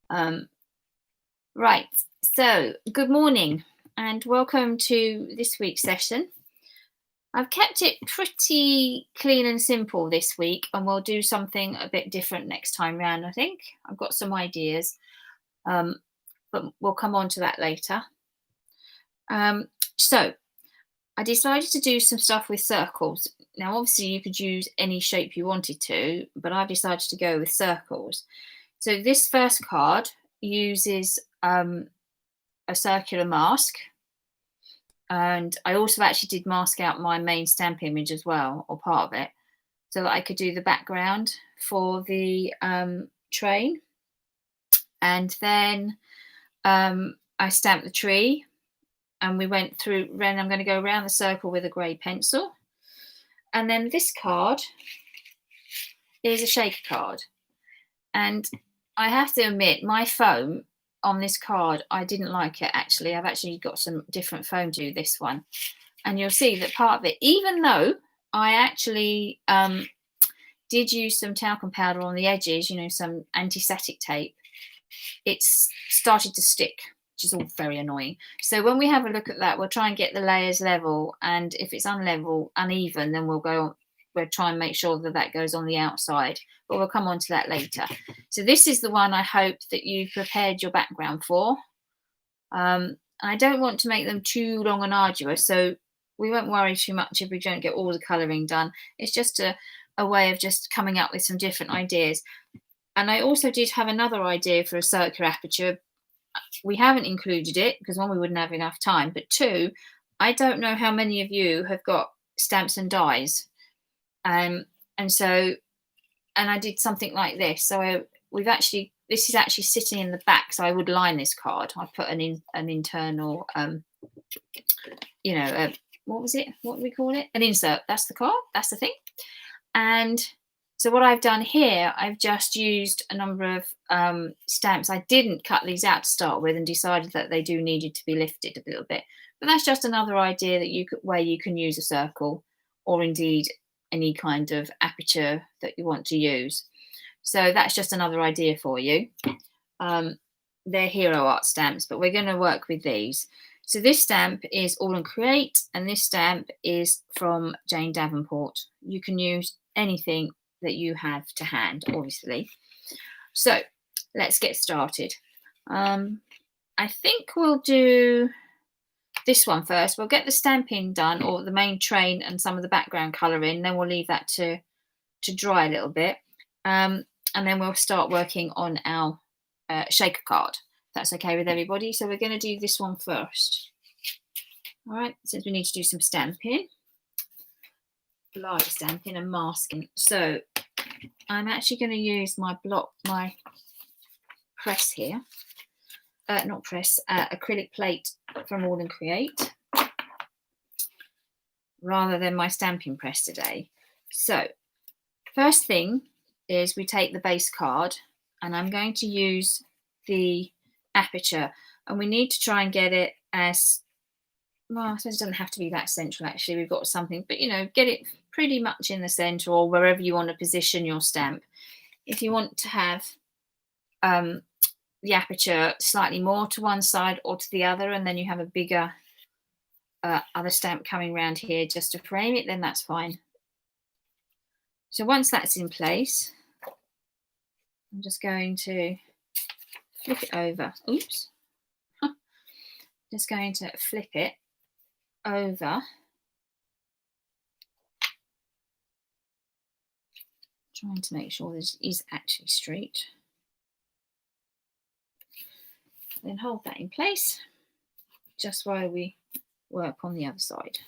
Right, so good morning and welcome to this week's session. I've kept it pretty clean and simple this week, and we'll do something a bit different next time round, I think. I've got some ideas, um, but we'll come on to that later. Um, so, I decided to do some stuff with circles. Now, obviously, you could use any shape you wanted to, but I've decided to go with circles. So, this first card uses a circular mask, and I also actually did mask out my main stamp image as well, or part of it, so that I could do the background for the train. And then I stamped the tree, and we went through. Then I'm going to go around the circle with a grey pencil. And then this card is a shaker card, and I have to admit, my foam on this card, I didn't like it actually. I've actually got some different foam to do this one. And you'll see that part of it, even though I actually did use some talcum powder on the edges, some anti-static tape, it's started to stick, which is all very annoying. So when we have a look at that, we'll try and get the layers level. And if it's uneven, then we'll try and make sure that that goes on the outside, but we'll come on to that later. So this is the one I hope that you've prepared your background for. I don't want to make them too long and arduous, so we won't worry too much if we don't get all the colouring done. It's just a way of just coming up with some different ideas. And I also did have another idea for a circular aperture. We haven't included it because, one, we wouldn't have enough time, but two, I don't know how many of you have got stamps and dies. And I did something like this. So this is actually sitting in the back. So I would line this card. I put an internal, what was it? What do we call it? An insert. That's the card. That's the thing. And so what I've done here, I've just used a number of stamps. I didn't cut these out to start with and decided that they do needed to be lifted a little bit. But that's just another idea where you can use a circle, or indeed any kind of aperture that you want to use. So that's just another idea for you. They're Hero Art stamps, but we're going to work with these. So this stamp is All and Create, and this stamp is from Jane Davenport. You can use anything that you have to hand, obviously. So let's get started. I think we'll do this one first. We'll get the stamping done, or the main train and some of the background colour in, then we'll leave that to dry a little bit. And then we'll start working on our shaker card, if that's okay with everybody. So we're going to do this one first. All right, since we need to do some stamping, large stamping and masking. So I'm actually going to use my press here. Not press, acrylic plate from All and Create, rather than my stamping press today. So first thing is we take the base card, and I'm going to use the aperture, and we need to try and get it as, well, I suppose it doesn't have to be that central actually. We've got something, but get it pretty much in the center, or wherever you want to position your stamp. If you want to have the aperture slightly more to one side or to the other, and then you have a bigger other stamp coming around here just to frame it, then that's fine. So once that's in place, I'm just going to flip it over. Oops. Just going to flip it over. Trying to make sure this is actually straight. Then hold that in place just while we work on the other side.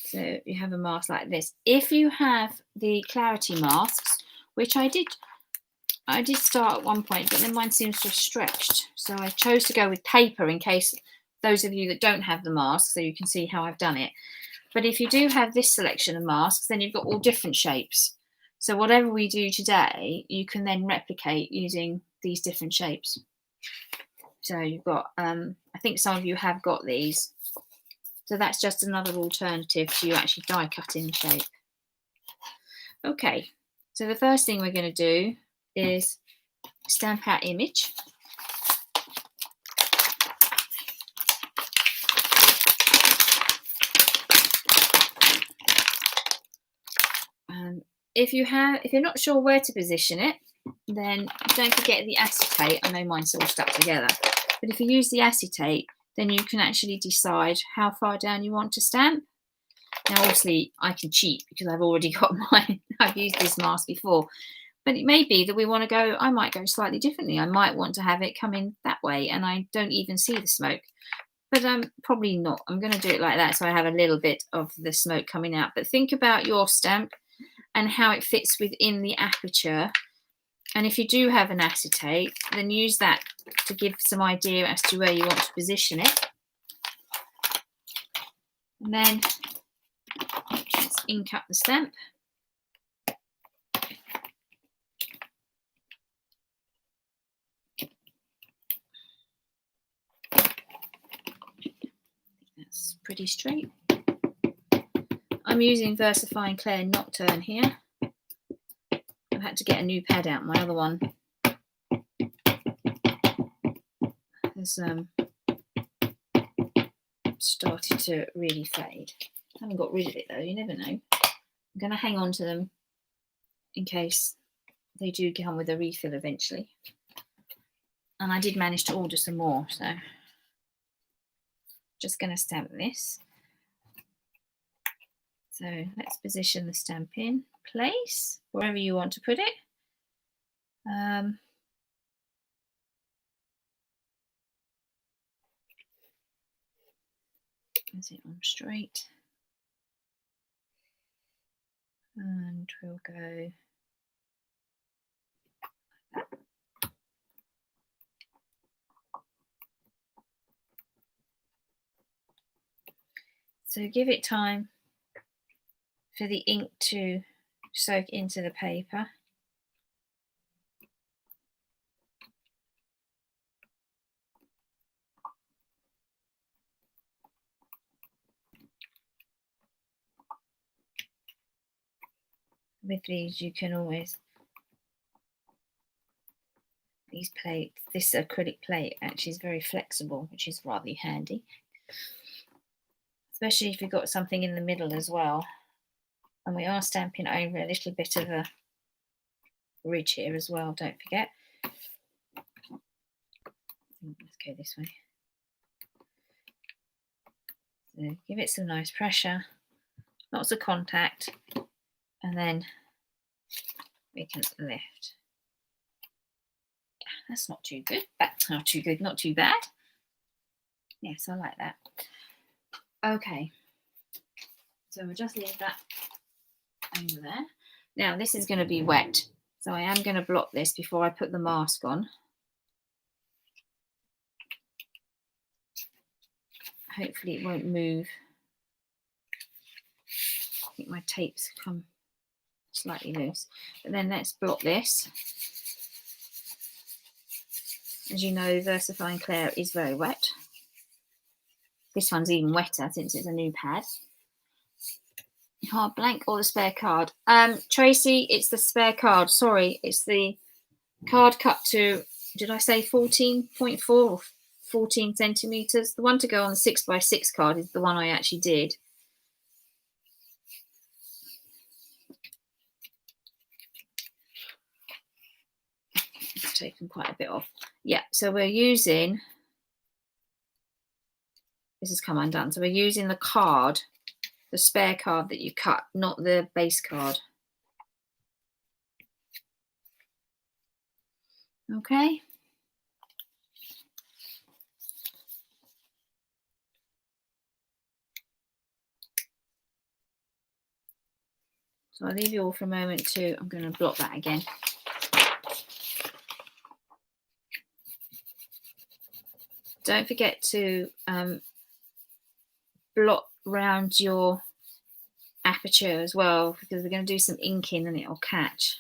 So you have a mask like this. If you have the clarity masks, which I did start at one point, but then mine seems to have stretched. So I chose to go with paper in case those of you that don't have the mask, so you can see how I've done it. But if you do have this selection of masks, then you've got all different shapes. So whatever we do today, you can then replicate using these different shapes. So you've got, I think some of you have got these. So that's just another alternative to you actually die cutting the shape. Okay, So the first thing we're going to do is stamp our image. If you're not sure where to position it, then don't forget the acetate. I know mine's all stuck together, but if you use the acetate, then you can actually decide how far down you want to stamp. Now, obviously, I can cheat because I've already got mine. I've used this mask before, but it may be that we want to go. I might go slightly differently. I might want to have it come in that way, and I don't even see the smoke. But probably not. I'm going to do it like that, so I have a little bit of the smoke coming out. But think about your stamp and how it fits within the aperture. And if you do have an acetate, then use that to give some idea as to where you want to position it. And then let's ink up the stamp. That's pretty straight. I'm using VersaFine Clair Nocturne here. I've had to get a new pad out. My other one has started to really fade. I haven't got rid of it though, you never know. I'm going to hang on to them in case they do come with a refill eventually. And I did manage to order some more, so just going to stamp this. So let's position the stamp in place, wherever you want to put it. Is it on straight? And we'll go like that. So give it time for the ink to soak into the paper. With these, you can always, these plates, this acrylic plate actually is very flexible, which is rather handy, especially if you've got something in the middle as well. And we are stamping over a little bit of a ridge here as well, don't forget. Let's go this way. So give it some nice pressure, lots of contact, and then we can lift. That's not too good. That's not too good, not too bad. Yes, I like that. Okay, so we'll just leave that over there. Now this is going to be wet, so I am going to blot this before I put the mask on. Hopefully it won't move. I think my tape's come slightly loose. But then let's blot this. As you know, VersaFine Clair is very wet. This one's even wetter since it's a new pad. Hard blank or the spare card? Tracy, it's the spare card. Sorry, it's the card cut to, did I say 14.4 or 14 centimetres? The one to go on the 6x6 card is the one I actually did. It's taken quite a bit off. Yeah, so we're using, this has come undone. So we're using the card, the spare card that you cut, not the base card. Okay. So I'll leave you all for a moment too. I'm going to blot that again. Don't forget to blot round your aperture as well, because we're going to do some inking and it'll catch.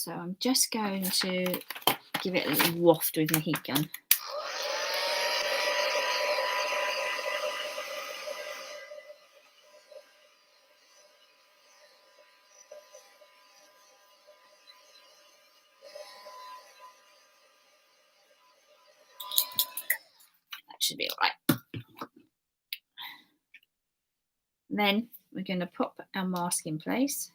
So I'm just going to give it a little waft with my heat gun. That should be all right. Then we're going to pop our mask in place.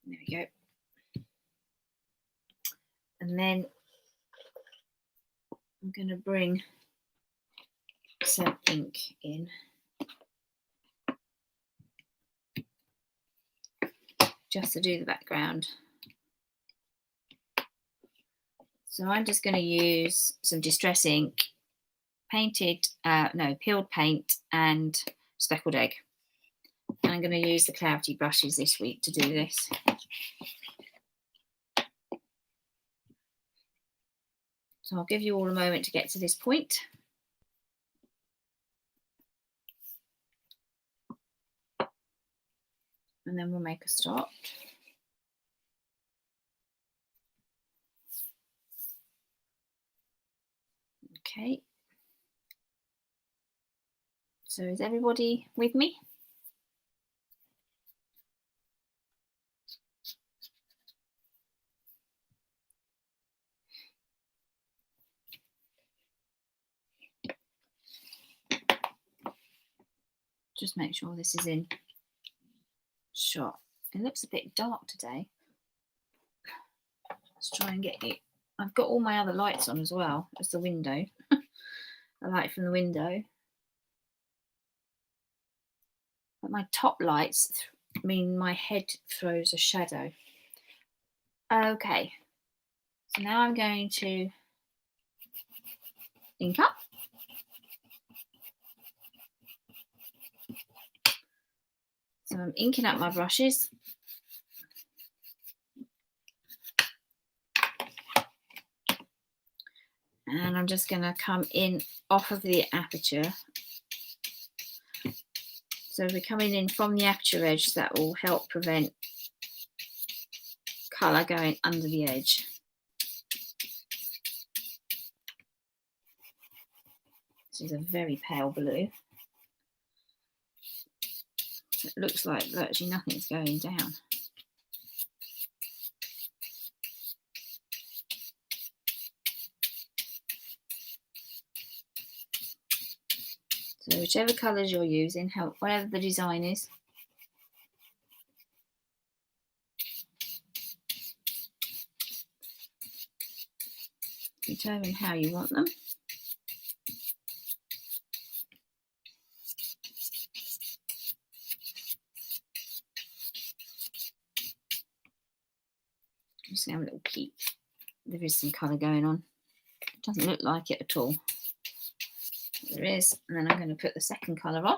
There we go. And then I'm going to bring some ink in. Just to do the background. So I'm just going to use some Distress ink, peeled paint and speckled egg. And I'm going to use the cloudy brushes this week to do this. So I'll give you all a moment to get to this point. And then we'll make a start. Okay. So is everybody with me? Just make sure this is in shot. It looks a bit dark today. Let's try and get it. I've got all my other lights on as well as the window. A light from the window. But my top lights mean my head throws a shadow. Okay. So now I'm going to ink up. So I'm inking up my brushes. And I'm just going to come in off of the aperture. So if we're coming in from the aperture edge, that will help prevent colour going under the edge. This is a very pale blue. It looks like virtually nothing's going down. So whichever colours you're using, whatever the design is. Determine how you want them. I'm just going to have a little peek. There is some colour going on. It doesn't look like it at all. There is. And then I'm going to put the second colour on.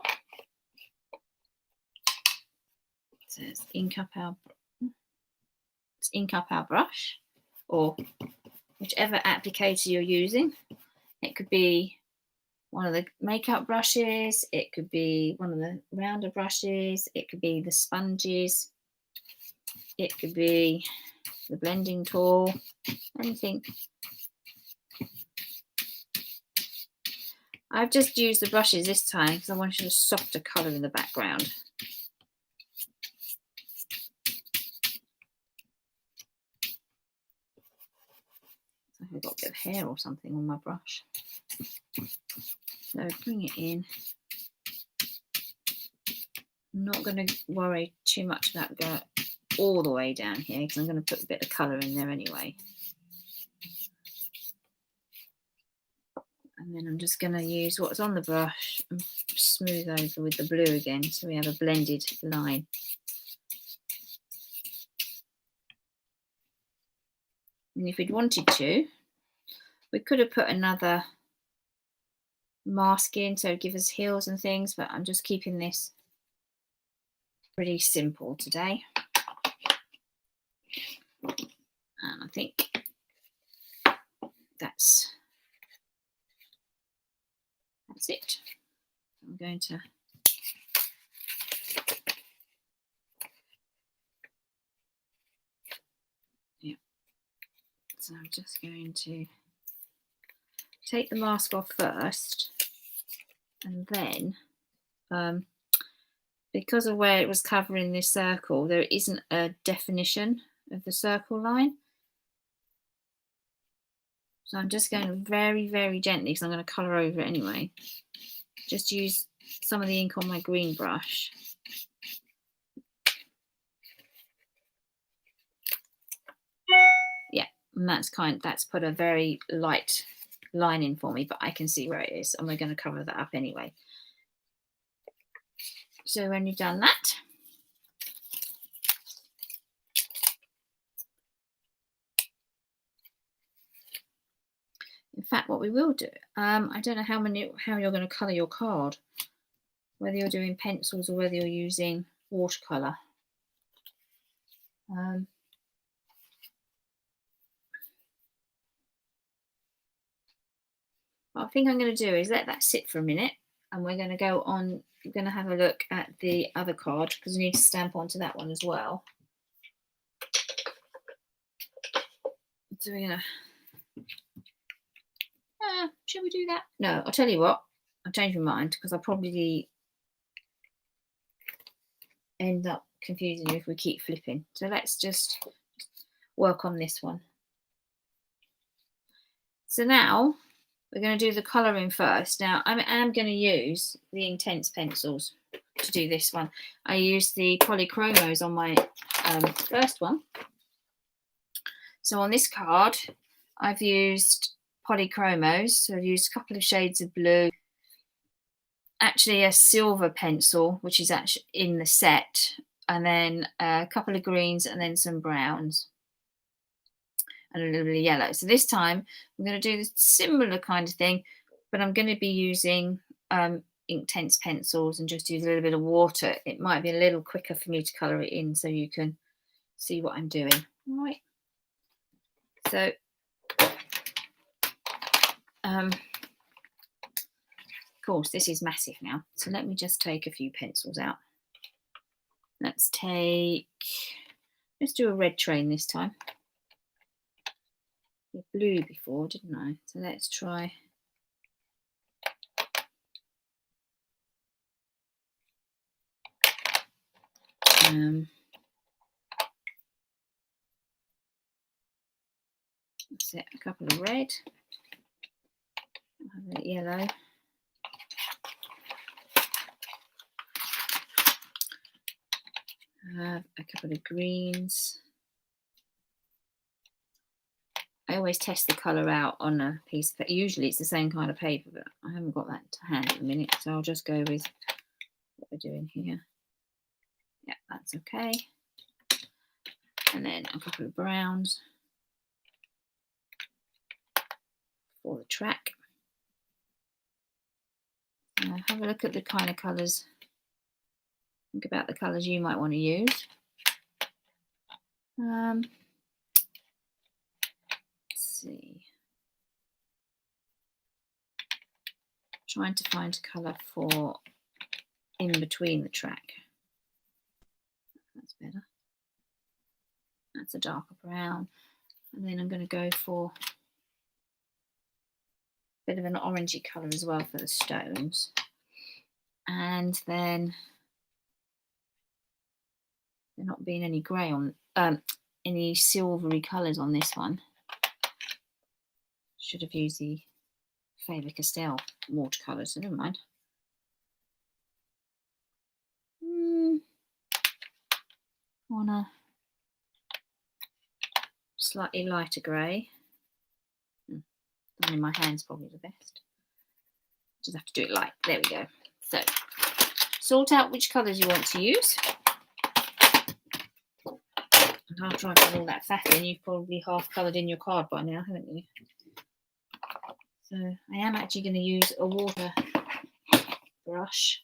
So let's ink up our brush, or whichever applicator you're using. It could be one of the makeup brushes, it could be one of the rounder brushes, it could be the sponges, it could be the blending tool, anything. I've just used the brushes this time because I wanted a softer colour in the background. I've got a bit of hair or something on my brush. So bring it in. I'm not going to worry too much about going all the way down here because I'm going to put a bit of colour in there anyway. And And then I'm just going to use what's on the brush and smooth over with the blue again, so we have a blended line. And if we'd wanted to, we could have put another mask in, so give us heels and things, but I'm just keeping this pretty simple today. And I think that's it. I'm going to so I'm just going to take the mask off first, and then because of where it was covering this circle, there isn't a definition of the circle line. So I'm just going very, very gently, because I'm going to colour over it anyway. Just use some of the ink on my green brush. Yeah, and that's put a very light line in for me, but I can see where it is, and we're going to cover that up anyway. So when you've done that, in fact, what we will do, I don't know how you're going to colour your card, whether you're doing pencils or whether you're using watercolour. What I think I'm going to do is let that sit for a minute, and we're going to go on. We're going to have a look at the other card, because we need to stamp onto that one as well. So we're going to. Should we do that? No, I'll tell you what. I'll change my mind, because I'll probably end up confusing you if we keep flipping. So let's just work on this one. So now we're going to do the colouring first. Now I am going to use the Intense pencils to do this one. I used the Polychromos on my first one. So on this card, I've used Polychromos. So I've used a couple of shades of blue, actually a silver pencil, which is actually in the set, and then a couple of greens, and then some browns, and a little bit of yellow. So this time I'm going to do the similar kind of thing, but I'm going to be using Intense pencils and just use a little bit of water. It might be a little quicker for me to colour it in, so you can see what I'm doing. All right. So of course, this is massive now. So let me just take a few pencils out. Let's do a red train this time. I did blue before, didn't I? So let's try. That's it, a couple of red. I'll have a yellow. Have a couple of greens. I always test the colour out on a piece of paper. Usually it's the same kind of paper, but I haven't got that to hand at the minute, so I'll just go with what we're doing here. Yeah, that's okay. And then a couple of browns for the track. Have a look at the kind of colours. Think about the colours you might want to use. Let's see. Trying to find a colour for in between the track. That's better. That's a darker brown. And then I'm going to go for a bit of an orangey colour as well for the stones. And then there not being any grey on, any silvery colours on this one. Should have used the Faber-Castell watercolour, so never mind. On a slightly lighter grey. Done in my hand's probably the best. Just have to do it light. There we go. So sort out which colours you want to use. And after I put all that fat in, you've probably half coloured in your card by now, haven't you? So I am actually going to use a water brush,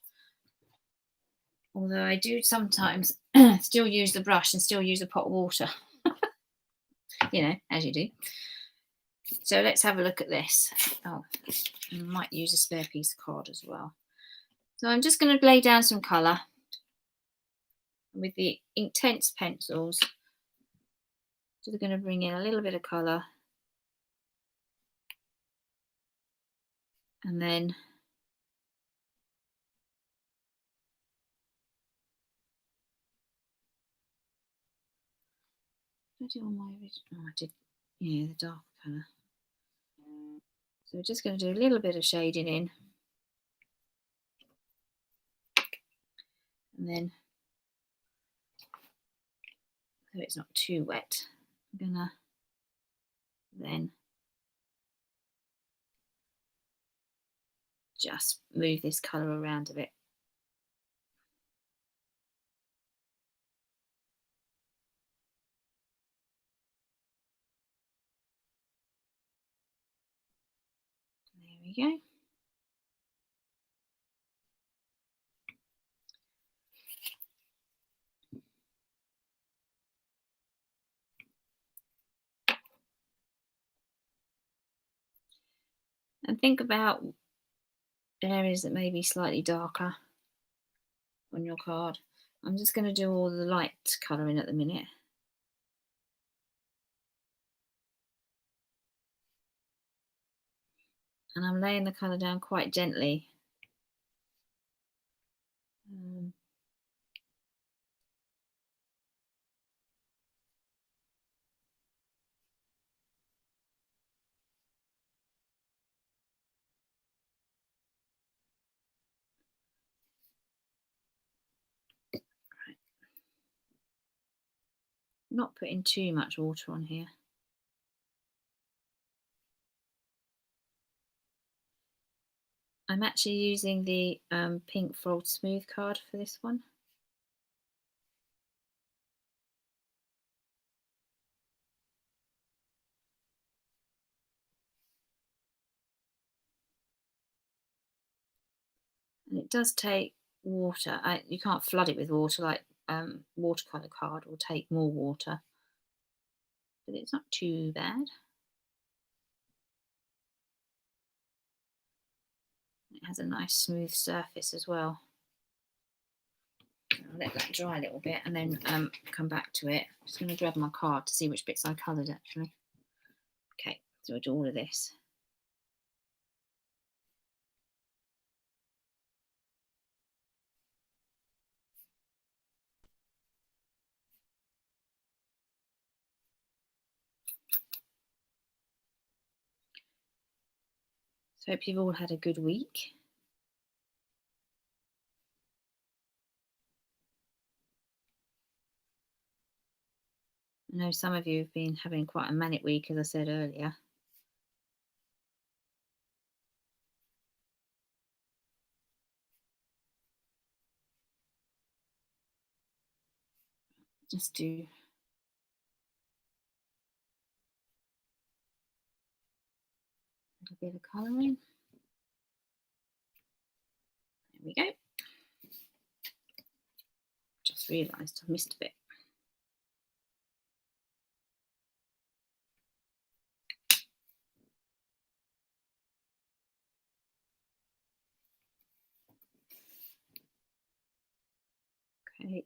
although I do sometimes still use the brush and still use a pot of water. You know, as you do. So let's have a look at this. Oh, I might use a spare piece of card as well. So I'm just going to lay down some colour with the Intense pencils. Just going to bring in a little bit of colour, and then I do on my original. Oh, I did, yeah, the dark colour. So we're just going to do a little bit of shading in, and then so it's not too wet, I'm gonna then just move this colour around a bit. There we go. And think about areas that may be slightly darker on your card. I'm just going to do all the light colouring at the minute. And I'm laying the colour down quite gently. Not putting too much water on here. I'm actually using the pink Fold Smooth card for this one. And it does take water. You can't flood it with water like watercolour card will take more water. But it's not too bad. It has a nice smooth surface as well. I'll let that dry a little bit and then come back to it. I'm just going to grab my card to see which bits I coloured actually. Okay, so we'll do all of this. So hope you've all had a good week. I know some of you have been having quite a manic week, as I said earlier. Just do a little bit of colouring. There we go. Just realised I missed a bit. Okay.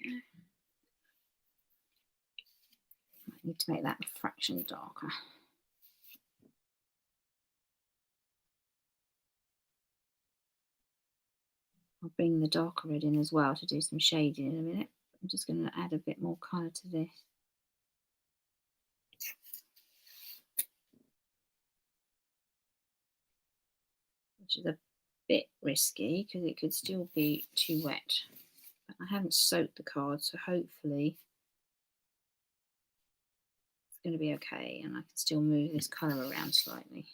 Okay. I need to make that a fraction darker. I'll bring the darker red in as well to do some shading in a minute. I'm just going to add a bit more colour to this. Which is a bit risky because it could still be too wet. But I haven't soaked the card, so hopefully it's going to be okay and I can still move this colour around slightly.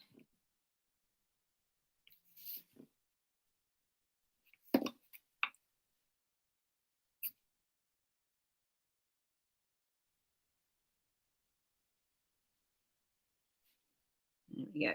There we go.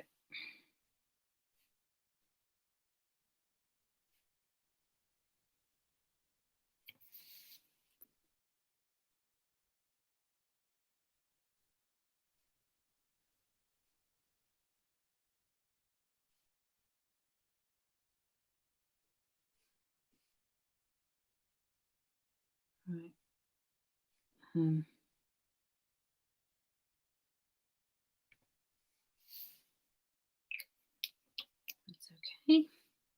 Right. That's okay.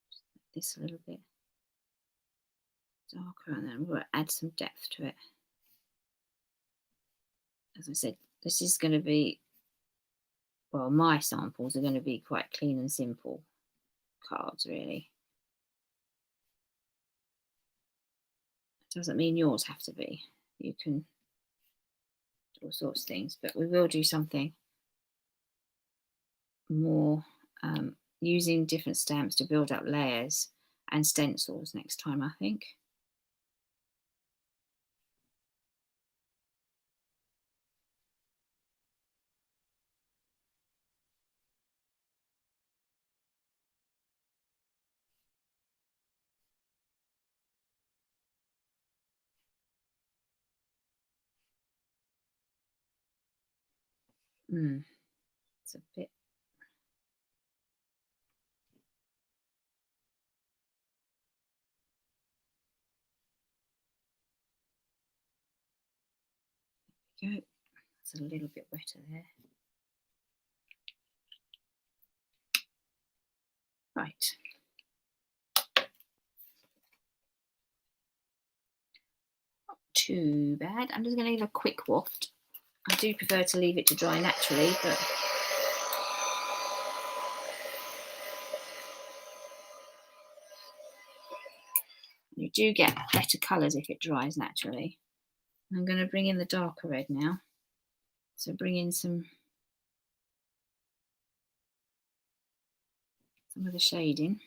Just make this a little bit darker and then we'll add some depth to it. As I said, this is going to be, well, my samples are going to be quite clean and simple cards, really. It doesn't mean yours have to be. You can do all sorts of things, but we will do something more using different stamps to build up layers and stencils next time, I think. It's a bit. There we go. It's a little bit wetter there. Right. Not too bad. I'm just going to leave a quick waft. I do prefer to leave it to dry naturally, but you do get better colours if it dries naturally. I'm going to bring in the darker red now. So bring in some of the shading.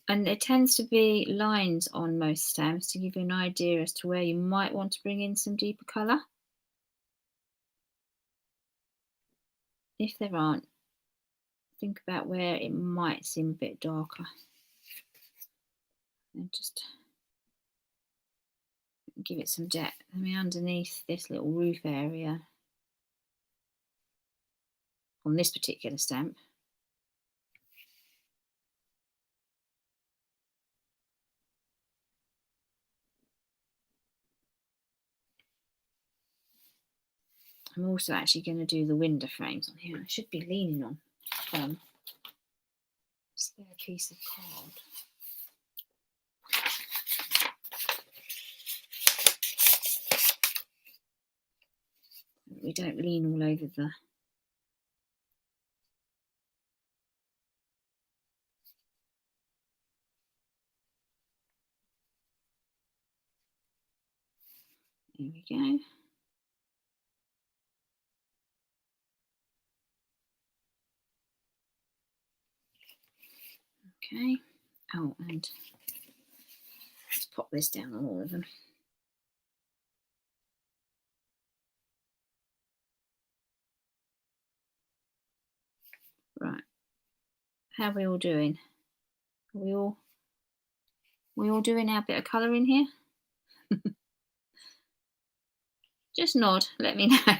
And it tends to be lines on most stamps to give you an idea as to where you might want to bring in some deeper colour. If there aren't, think about where it might seem a bit darker. And just give it some depth. I mean, underneath this little roof area on this particular stamp. I'm also actually going to do the window frames on here. I should be leaning on a spare piece of card. We don't lean all over the Here we go. Okay. Oh, and let's pop this down on all of them. Right. How are we all doing? Are we all doing our bit of colour in here? Just nod, let me know.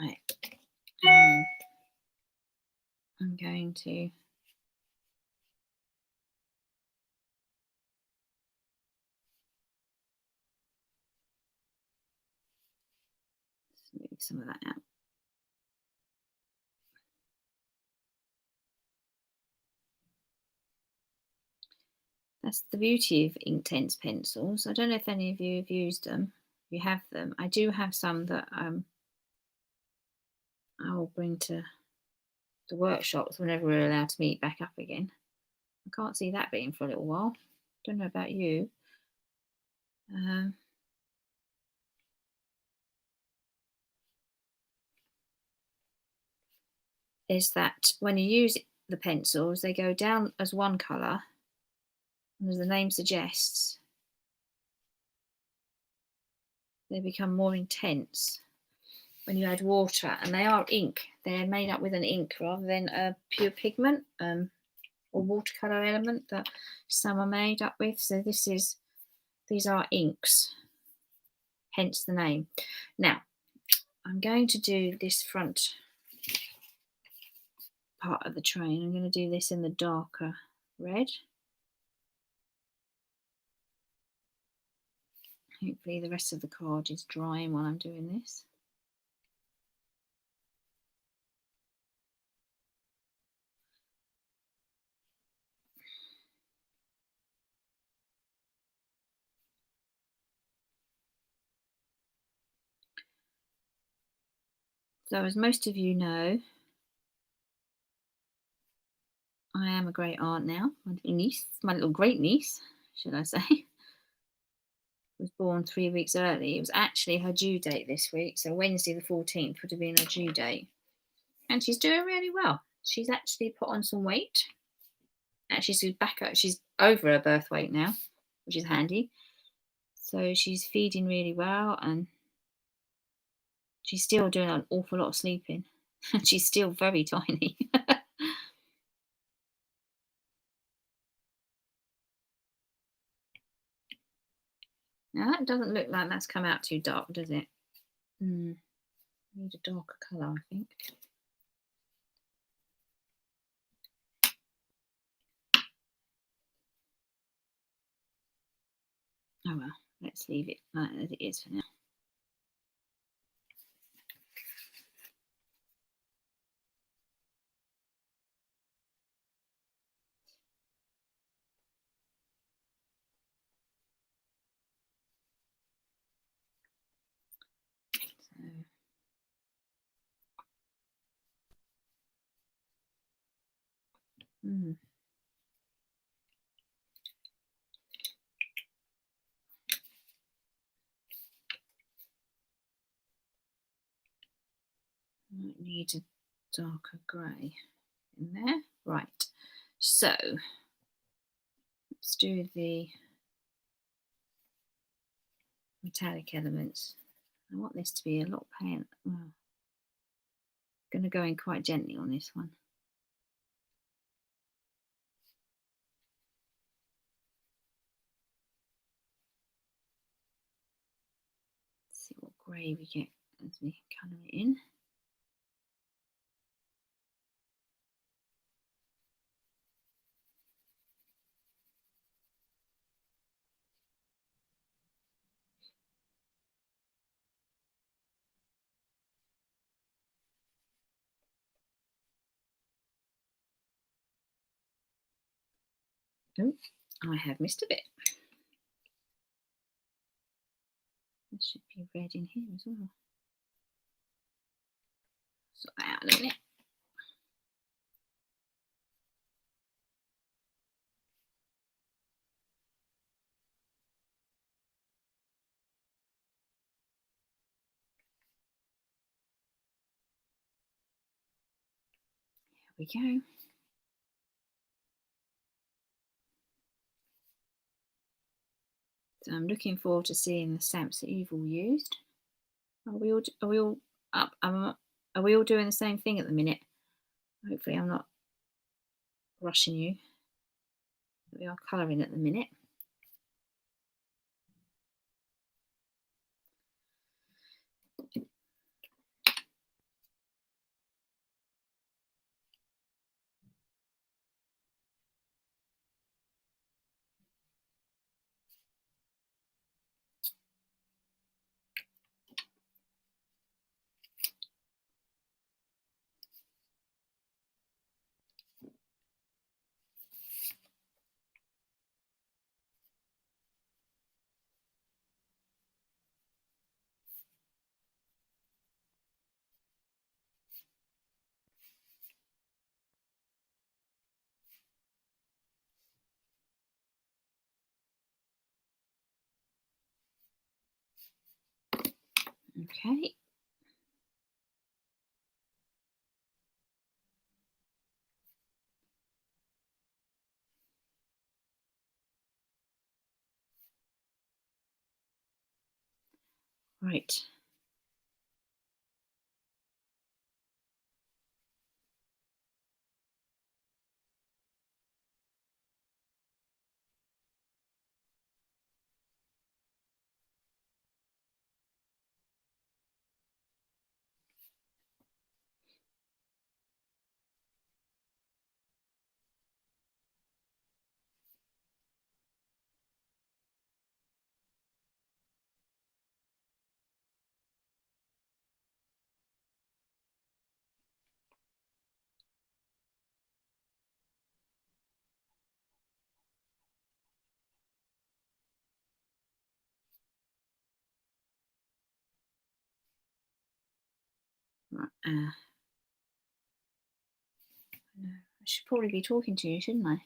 Right. I'm going to smooth some of that out. That's the beauty of Inktense pencils. I don't know if any of you have used them. If you have them, I do have some that I will bring to the workshops whenever we're allowed to meet back up again. I can't see that being for a little while. Don't know about you. Is that when you use the pencils, they go down as one colour, and as the name suggests, they become more intense when you add water, and they are ink. They're made up with an ink rather than a pure pigment or watercolour element that some are made up with. So these are inks, hence the name. Now, I'm going to do this front part of the train. I'm going to do this in the darker red. Hopefully the rest of the card is drying while I'm doing this. So as most of you know, I am a great aunt now. My little niece, my little great niece, should I say, was born 3 weeks early. It was actually her due date this week, so Wednesday the 14th would have been her due date. And she's doing really well. She's actually put on some weight. Actually, she's over her birth weight now, which is handy. So she's feeding really well, and she's still doing an awful lot of sleeping. She's still very tiny. Now that doesn't look like that's come out too dark, does it? Need a darker colour, I think. Oh well, let's leave it like as it is for now. Might need a darker grey in there. Right, so let's do the metallic elements. I want this to be a lot pale. Well, I'm going to go in quite gently on this one. Let's see what grey we get as we colour it in. Oh, I have missed a bit. There should be red in here as well. Sort that out in a minute. Here we go. So I'm looking forward to seeing the stamps that you've all used. Are we all up? Are we all doing the same thing at the minute? Hopefully I'm not rushing you. We are colouring at the minute. Okay. Right. Right. I should probably be talking to you, shouldn't I?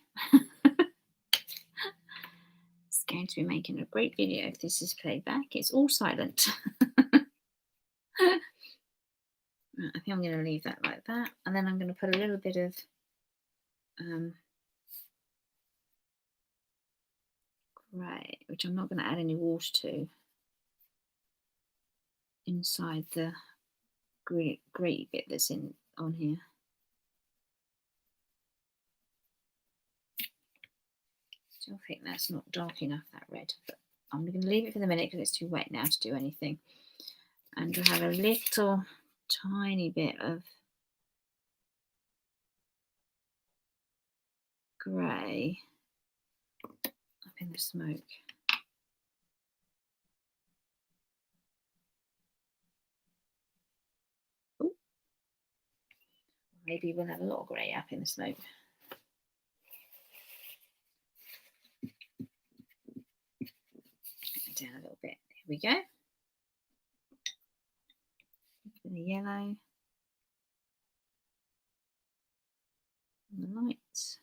It's going to be making a great video if this is played back. It's all silent. Right, I think I'm going to leave that like that, and then I'm going to put a little bit of grey, which I'm not going to add any water to, inside the grey bit that's on here. Still think that's not dark enough, that red, but I'm going to leave it for the minute because it's too wet now to do anything. And we'll have a little tiny bit of grey up in the smoke. Ooh. Maybe we'll have a lot of grey up in the smoke. Down a little bit. Here we go. The yellow. And the lights.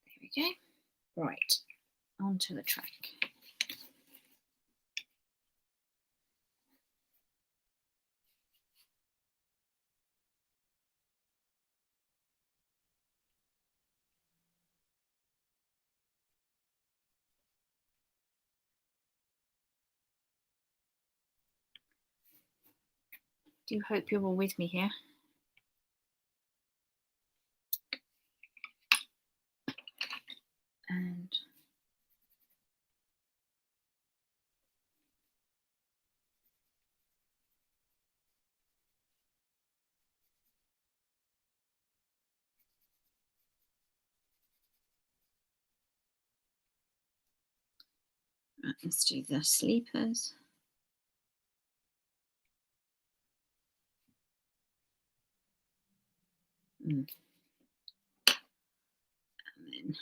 There we go. Right, onto the track. Do hope you're all with me here. And right, let's do the sleepers. And then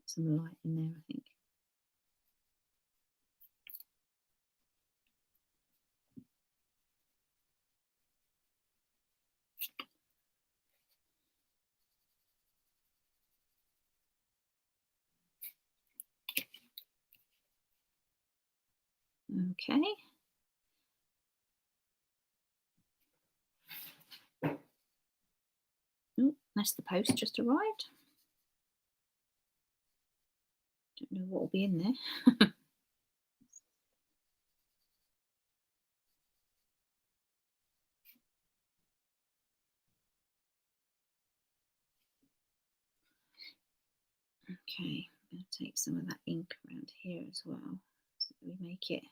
some light in there, I think. Okay. Oh, that's the post just arrived. Don't know what will be in there. Okay, I'm going to take some of that ink around here as well, so that we make it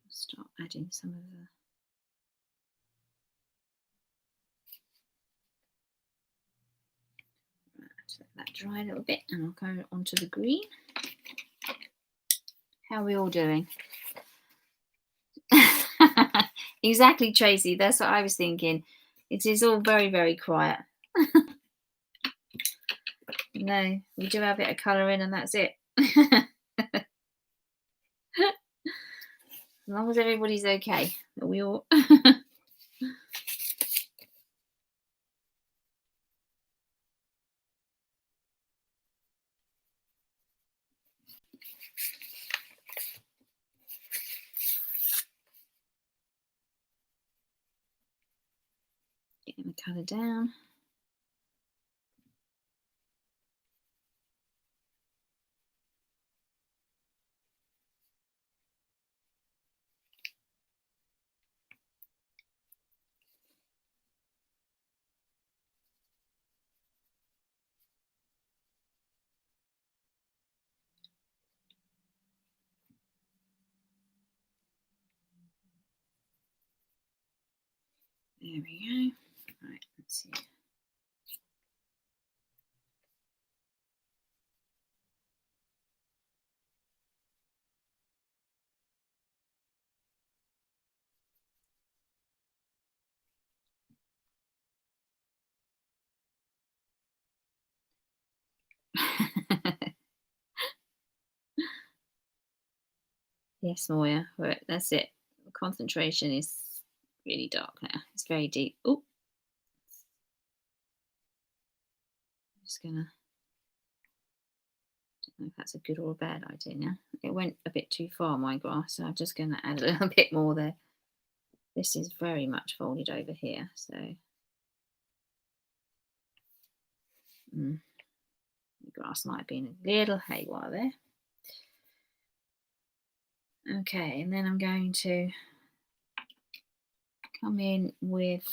start adding some of the let that dry a little bit, and I'll go onto the green. How are we all doing? Exactly, Tracy. That's what I was thinking. It is all very, very quiet. No, we do have a bit of colour in and that's it. As long as everybody's okay. Are we all getting the colour down. There we go. Right, let's see. Yes, Moya. Right, that's it. Concentration is really dark now. It's very deep. Oh, I'm just gonna. Don't know if that's a good or a bad idea now. It went a bit too far, my grass, so I'm just gonna add a little bit more there. This is very much folded over here, so the grass might have been a little haywire there. Okay, and then I'm going to come in with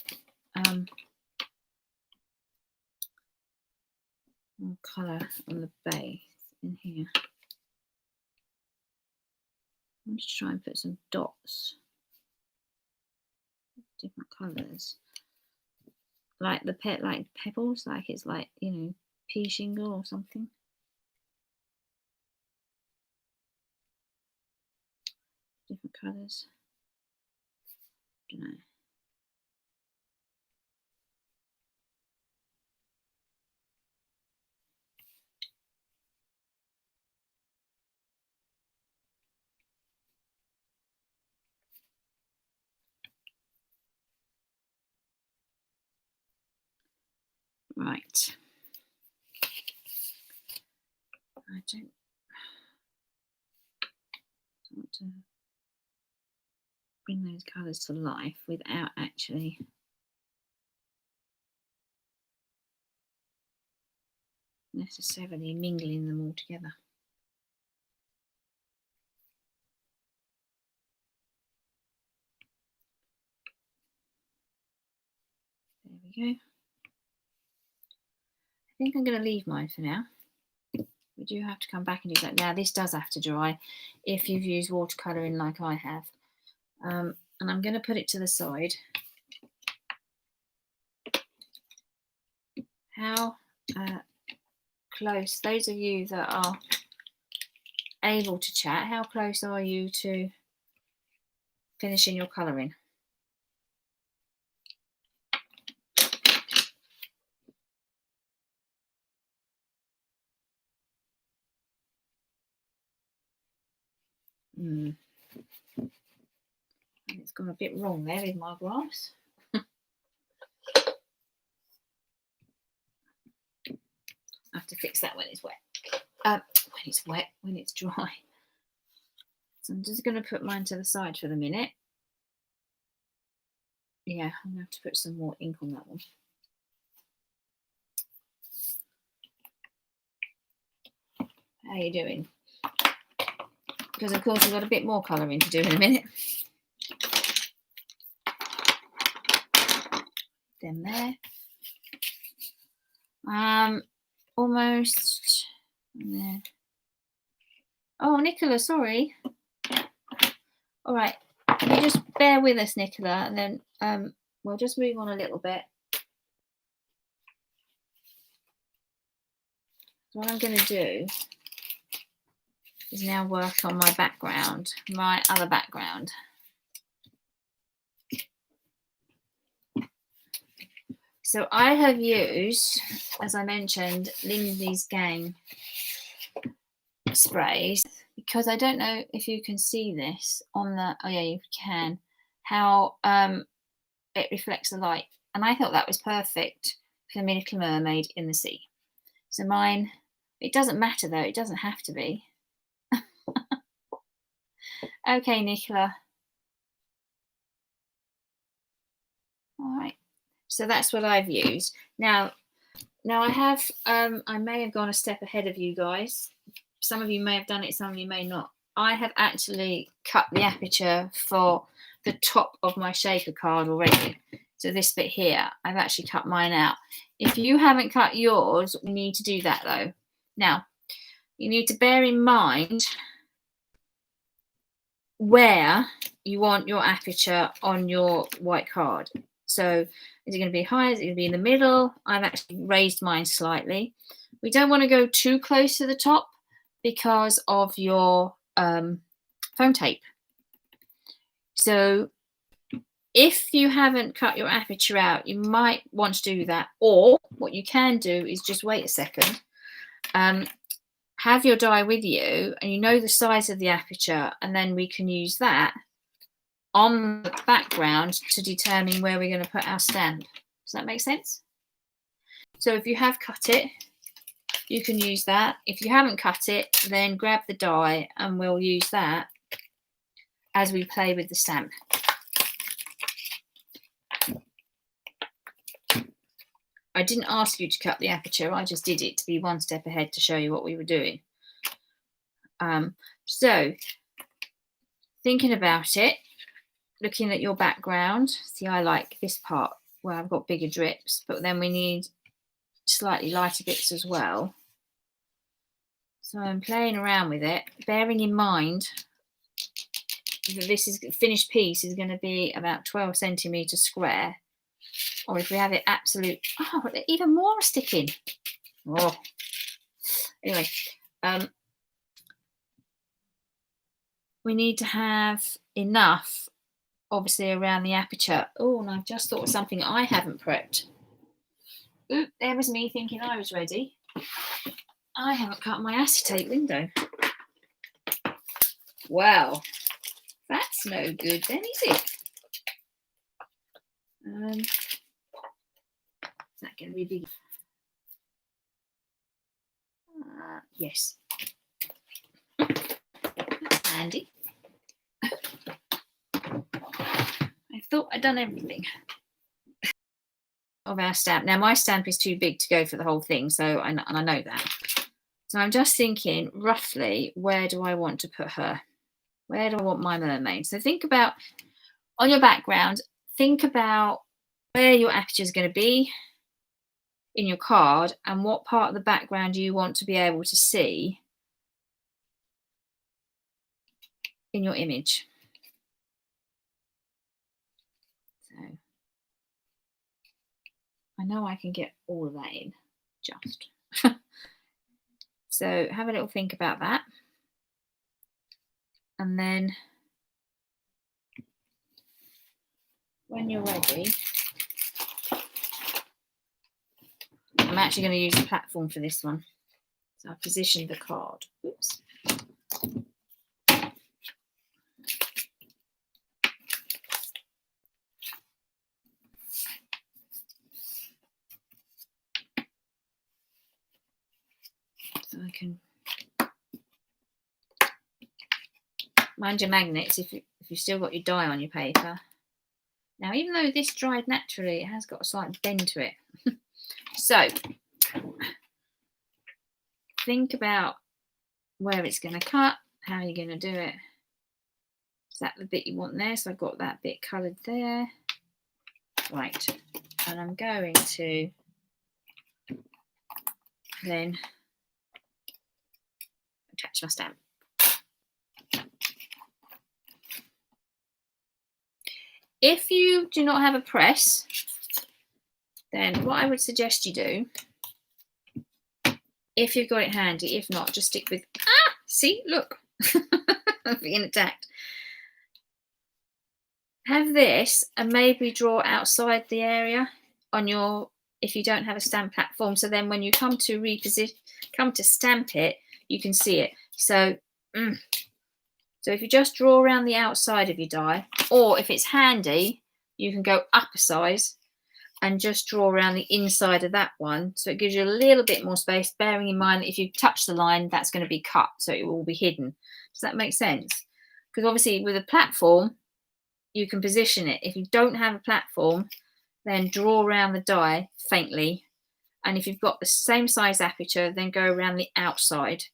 more colour on the base in here. I'm just trying to put some dots, different colours, like the like pebbles, like it's like, you know, pea shingle or something. Different colours. Don't know. Right. I don't want to bring those colours to life without actually necessarily mingling them all together. There we go. I think I'm going to leave mine for now. We do have to come back and do that. Now this does have to dry if you've used watercolouring like I have. And I'm going to put it to the side. How close, those of you that are able to chat, how close are you to finishing your colouring? It's gone a bit wrong there with my grass. I have to fix that when it's wet. When it's dry. So I'm just going to put mine to the side for the minute. Yeah, I'm going to have to put some more ink on that one. How are you doing? Because of course we've got a bit more colouring to do in a minute. Then there. Almost there. Oh, Nicola, sorry. All right, you just bear with us, Nicola, and then we'll just move on a little bit. So what I'm going to do is now work on my background, my other background. So I have used, as I mentioned, Lindsay's Gang sprays, because I don't know if you can see this on the, oh yeah, you can, how it reflects the light. And I thought that was perfect for my Little Mermaid in the sea. So mine, it doesn't matter though, it doesn't have to be. Okay, Nicola. All right. So that's what I've used. Now I have, I may have gone a step ahead of you guys. Some of you may have done it, some of you may not. I have actually cut the aperture for the top of my shaker card already. So this bit here, I've actually cut mine out. If you haven't cut yours, we need to do that though. Now, you need to bear in mind where you want your aperture on your white card. So is it going to be high? Is it going to be in the middle? I've actually raised mine slightly. We don't want to go too close to the top because of your foam tape. So if you haven't cut your aperture out, you might want to do that. Or what you can do is just wait a second. Have your die with you and you know the size of the aperture, and then we can use that on the background to determine where we're going to put our stamp. Does that make sense? So if you have cut it, you can use that. If you haven't cut it, then grab the die and we'll use that as we play with the stamp. I didn't ask you to cut the aperture, I just did it to be one step ahead to show you what we were doing. So, thinking about it, looking at your background, see, I like this part where I've got bigger drips, but then we need slightly lighter bits as well. So I'm playing around with it, bearing in mind that this is finished piece is going to be about 12 centimetres square. Or if we have it absolute, oh, even more sticking. Oh, anyway, we need to have enough, obviously, around the aperture. Oh, and I've just thought of something I haven't prepped. Oop, there was me thinking I was ready. I haven't cut my acetate window. Well, that's no good then, is it? Is that going to be big? Yes. That's handy. I thought I'd done everything of our stamp. Now my stamp is too big to go for the whole thing, so I know that. So I'm just thinking roughly, where do I want to put her? Where do I want my mermaid? So think about, on your background, think about where your aperture is going to be in your card and what part of the background you want to be able to see in your image. So I know I can get all of that in just. So have a little think about that. And then when you're ready, I'm actually going to use the platform for this one. So I've positioned the card. Oops. So I can mind your magnets if you've still got your die on your paper. Now, even though this dried naturally, it has got a slight bend to it. So think about where it's going to cut, how you're going to do it. Is that the bit you want there? So I've got that bit coloured there. Right, and I'm going to then attach my stamp. If you do not have a press, then what I would suggest you do, if you've got it handy, if not, just stick with See, look, I'm being attacked. Have this and maybe draw outside the area on your, if you don't have a stamp platform. So then when you come to come to stamp it, you can see it. So, so if you just draw around the outside of your die, or if it's handy, you can go up a size and just draw around the inside of that one. So it gives you a little bit more space, bearing in mind if you touch the line, that's going to be cut, so it will be hidden. Does that make sense? Because obviously with a platform, you can position it. If you don't have a platform, then draw around the die faintly. And if you've got the same size aperture, then go around the outside.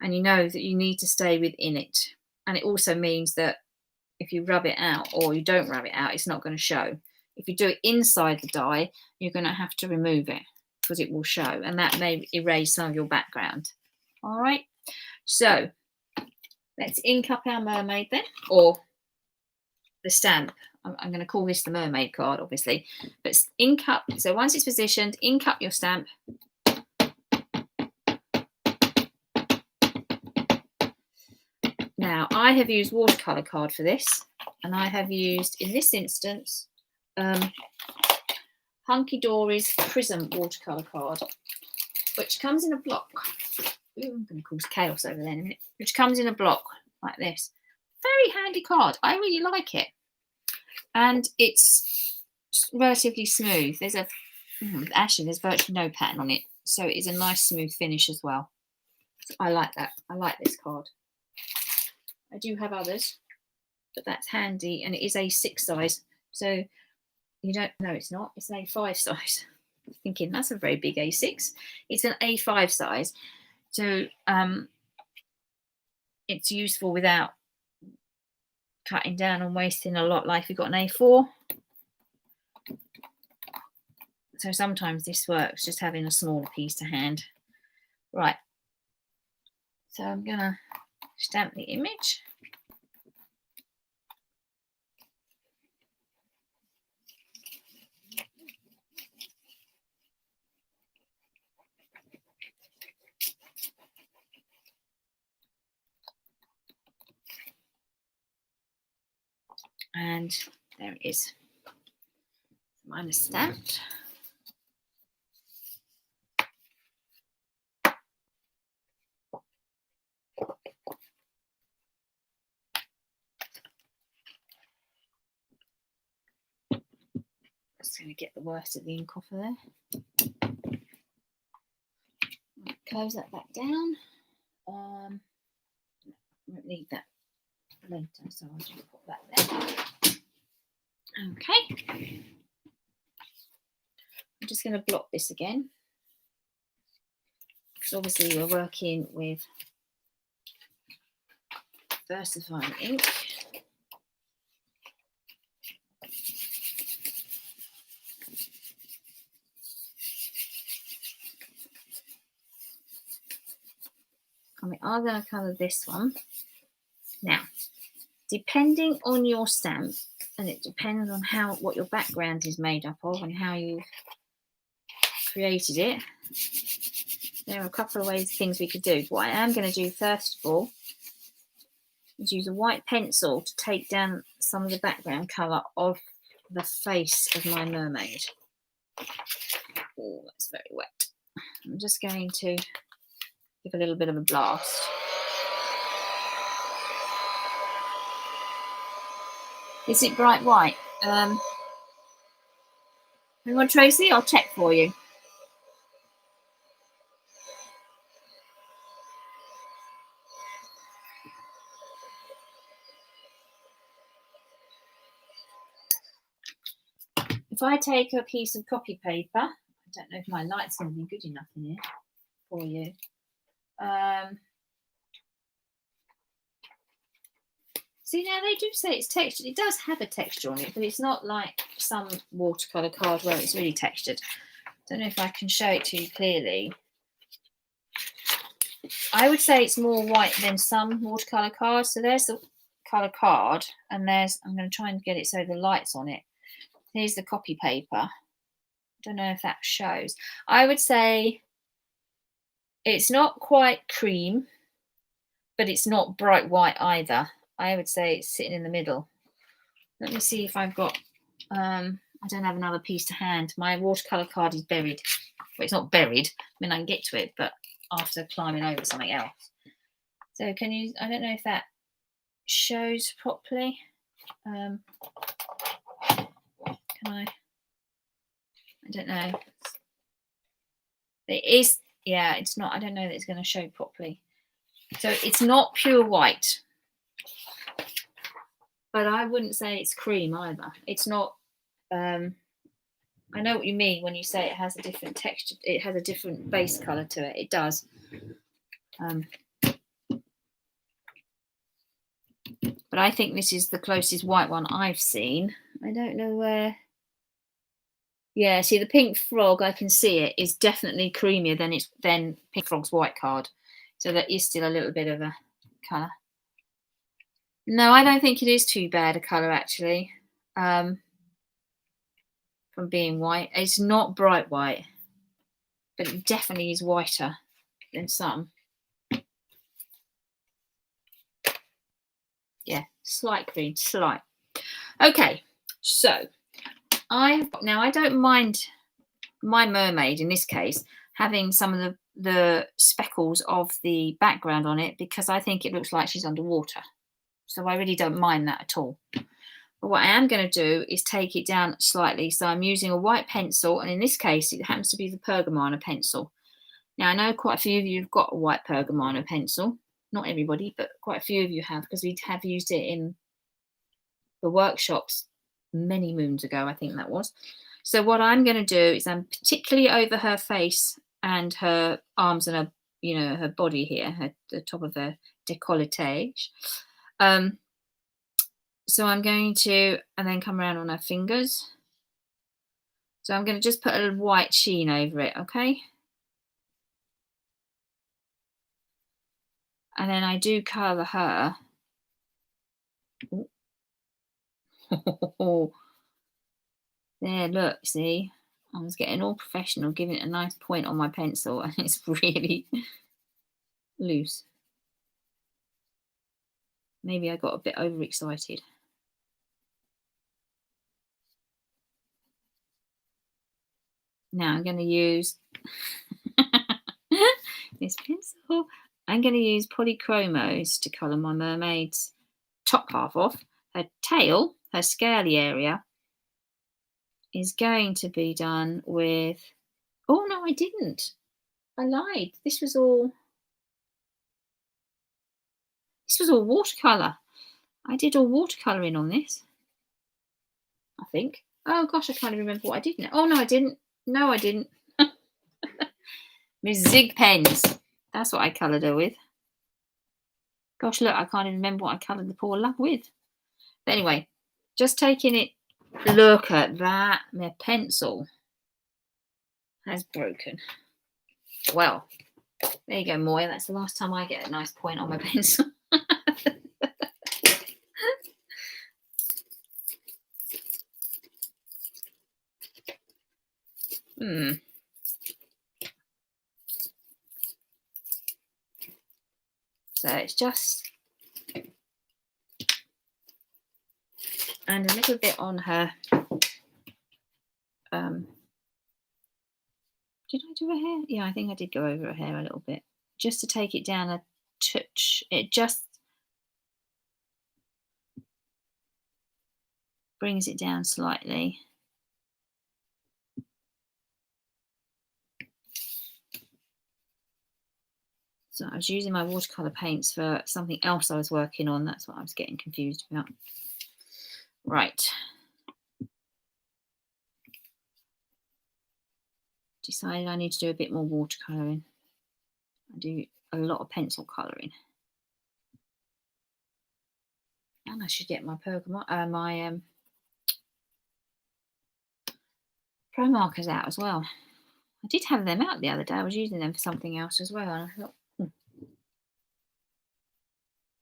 And you know that you need to stay within it. And it also means that if you rub it out or you don't rub it out, it's not going to show. If you do it inside the die, you're going to have to remove it because it will show. And that may erase some of your background. All right. So let's ink up our mermaid then, or the stamp. I'm going to call this the mermaid card, obviously, but ink up. So once it's positioned, ink up your stamp. Now I have used watercolor card for this, and I have used, in this instance, Hunky Dory's Prism watercolor card, which comes in a block. Ooh, I'm going to cause chaos over there in a minute. Which comes in a block like this. Very handy card. I really like it, and it's relatively smooth. There's actually there's virtually no pattern on it, so it is a nice smooth finish as well. So I like that. I like this card. I do have others, but that's handy, and it is A6 size. So you don't know, it's not. It's an A5 size. I'm thinking that's a very big A6. It's an A5 size, so it's useful without cutting down and wasting a lot like you've got an A4. So sometimes this works, just having a smaller piece to hand. Right, so I'm gonna stamp the image. And there it is. Mine is stamped. Just going to get the worst of the ink off of there. Close that back down. I won't need that later, so I'll just put that there. Okay. I'm just going to block this again, because obviously we're working with VersaFine ink. And we are going to colour this one. Now, depending on your stamp, and it depends on what your background is made up of and how you've created it, there are a couple of things we could do. What I am going to do first of all is use a white pencil to take down some of the background colour of the face of my mermaid. Oh, that's very wet. I'm just going to give a little bit of a blast. Is it bright white? Hang on, Tracy, I'll check for you. If I take a piece of copy paper, I don't know if my light's going to be good enough in here for you. See, now they do say it's textured. It does have a texture on it, but it's not like some watercolour card where it's really textured. Don't know if I can show it to you clearly. I would say it's more white than some watercolour cards. So there's the colour card, and there's, I'm going to try and get it so the light's on it. Here's the copy paper. Don't know if that shows. I would say it's not quite cream, but it's not bright white either. I would say it's sitting in the middle. Let me see if I've got, I don't have another piece to hand. My watercolour card is buried. Well, it's not buried. I mean, I can get to it, but after climbing over something else. So can you, I don't know if that shows properly. Can I don't know. It is, yeah, it's not, I don't know that it's going to show properly. So it's not pure white. But I wouldn't say it's cream either. It's not, I know what you mean when you say it has a different texture. It has a different base colour to it. It does. But I think this is the closest white one I've seen. I don't know where. Yeah, see the pink frog, I can see it is definitely creamier than Pink Frog's white card. So that is still a little bit of a colour. No, I don't think it is too bad a colour actually. From being white. It's not bright white, but it definitely is whiter than some. Yeah, slight green, slight. Okay, so now I don't mind my mermaid in this case having some of the speckles of the background on it because I think it looks like she's underwater. So I really don't mind that at all. But what I am going to do is take it down slightly. So I'm using a white pencil, and in this case, it happens to be the Pergamano pencil. Now, I know quite a few of you have got a white Pergamano pencil. Not everybody, but quite a few of you have, because we have used it in the workshops many moons ago, I think that was. So what I'm going to do is I'm particularly over her face and her arms and her, her body here, the top of her décolletage. So I'm going to, and then come around on her fingers. So I'm going to just put a white sheen over it, okay? And then I do colour her. There, look, see? I was getting all professional, giving it a nice point on my pencil, and it's really loose. Maybe I got a bit overexcited. Now I'm going to use this pencil. I'm going to use polychromos to colour my mermaid's top half off. Her tail, her scaly area, is going to be done with... Oh, no, I didn't. I lied. This was all watercolour. I did all watercolouring on this, I think. Oh, gosh, I can't even remember what I did now. Oh, no, I didn't. No, I didn't. Miss Zig pens. That's what I coloured her with. Gosh, look, I can't even remember what I coloured the poor love with. But anyway, just taking it. Look at that. My pencil has broken. Well, there you go, Moya. That's the last time I get a nice point on my pencil. So it's just, and a little bit on her. Did I do her hair? Yeah, I think I did go over her hair a little bit, just to take it down a touch. It just brings it down slightly. So I was using my watercolour paints for something else I was working on. That's what I was getting confused about. Right. Decided I need to do a bit more watercolouring. I do a lot of pencil colouring. And I should get my pro markers out as well. I did have them out the other day. I was using them for something else as well. And I thought,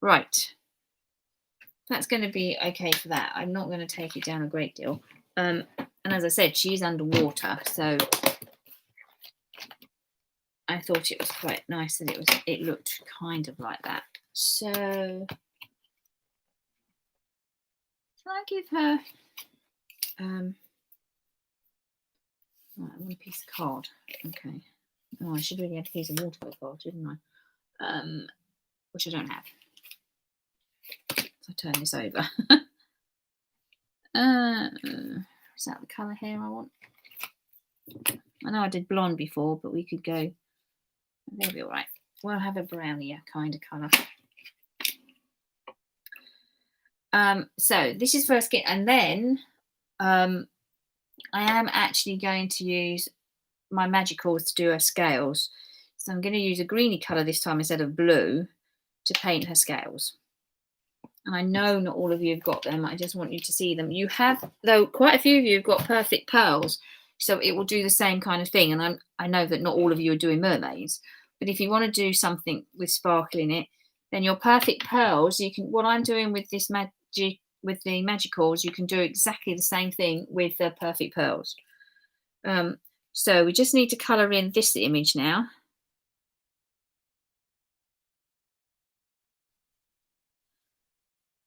Right. That's going to be okay for that. I'm not going to take it down a great deal. And as I said, she's underwater, so I thought it was quite nice that it looked kind of like that. So shall I give her right, I want a piece of card. Okay. Oh, I should really have a piece of watercolor card, shouldn't I? Which I don't have. So I turn this over. Is that the colour here I want? I know I did blonde before, but we could go. They'll be all right. We'll have a brownier kind of colour. So this is first kit, and then I am actually going to use my magicals to do her scales. So I'm going to use a greeny colour this time instead of blue to paint her scales. And I know not all of you have got them. I just want you to see them. You have, though, quite a few of you have got perfect pearls, so it will do the same kind of thing. And I know that not all of you are doing mermaids, but if you want to do something with sparkle in it, then your perfect pearls, you can. What I'm doing with this with the magicals, you can do exactly the same thing with the perfect pearls. So we just need to colour in this image now.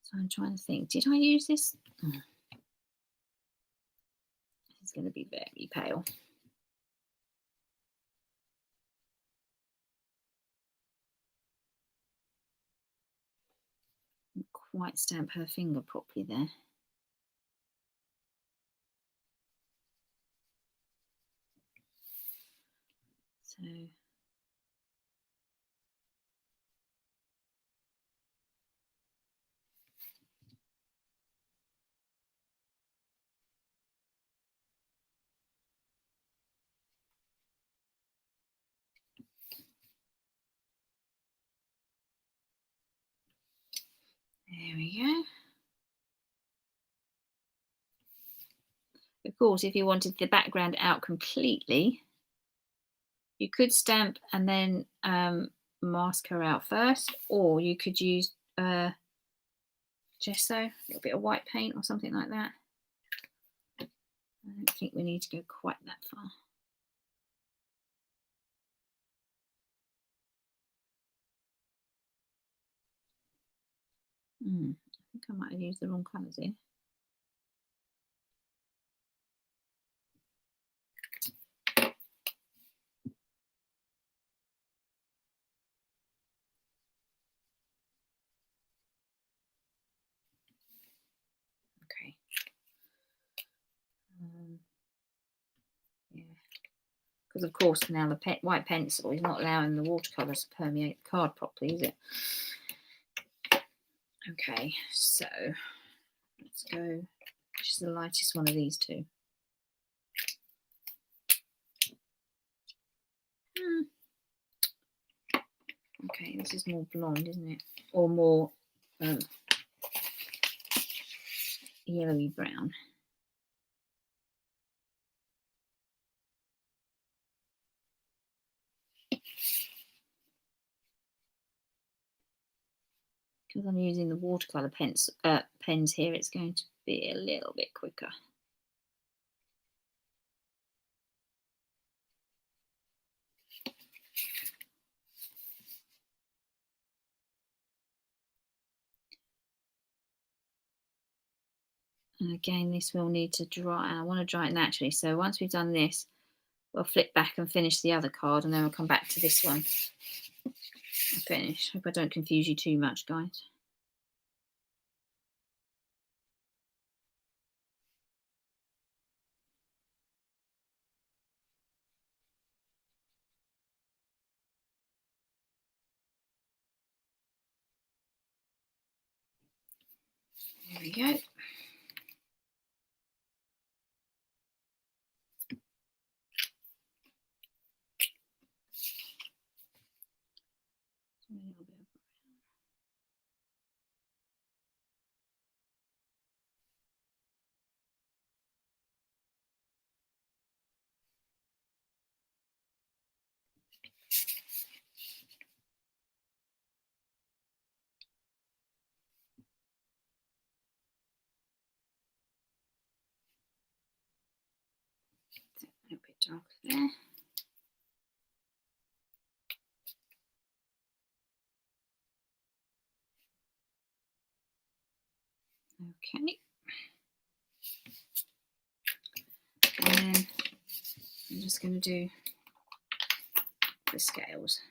So I'm trying to think, did I use this? It's going to be very pale. Didn't quite stamp her finger properly there. So there we go. Of course, if you wanted the background out completely, you could stamp and then mask her out first, or you could use gesso, a little bit of white paint or something like that. I don't think we need to go quite that far. I think I might have used the wrong colours here. Okay. Yeah. Because of course now the white pencil is not allowing the watercolours to permeate the card properly, is it? Okay, so let's go. Which is the lightest one of these two? Okay, this is more blonde, isn't it? Or more yellowy brown. Because I'm using the watercolour pens here, it's going to be a little bit quicker. And again, this will need to dry, and I want to dry it naturally. So once we've done this, we'll flip back and finish the other card, and then we'll come back to this one and finish. Hope I don't confuse you too much, guys. There we go. A little bit darker there. Okay. And then I'm just going to do the scales.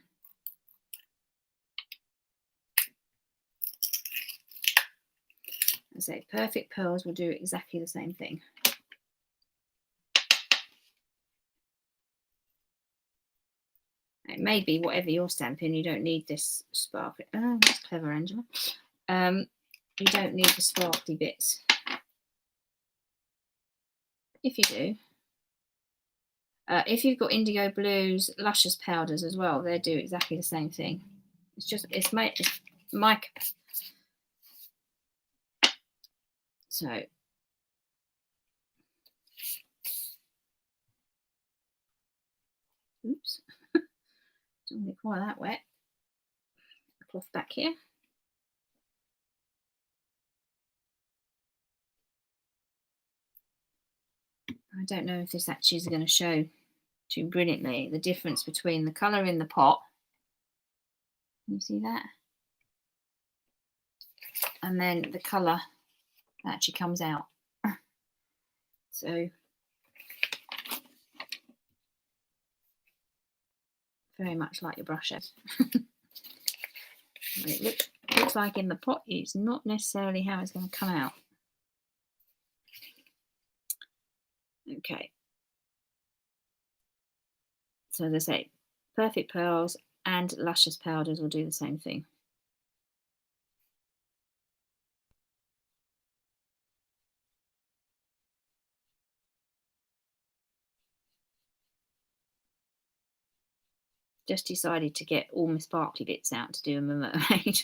I say perfect pearls will do exactly the same thing. It may be whatever you're stamping, you don't need this sparkly. Oh, that's clever, Angela. You don't need the sparkly bits. If you do. If you've got indigo blues, luscious powders as well, they do exactly the same thing. It's mica. So oops, don't want it quite that wet. Cloth back here. I don't know if this actually is going to show too brilliantly the difference between the colour in the pot. Can you see that? And then the colour that actually comes out. So very much like your brushes. It looks like in the pot, it's not necessarily how it's going to come out. Okay. So as I say, perfect pearls and luscious powders will do the same thing. Just decided to get all my sparkly bits out to do a mermaid.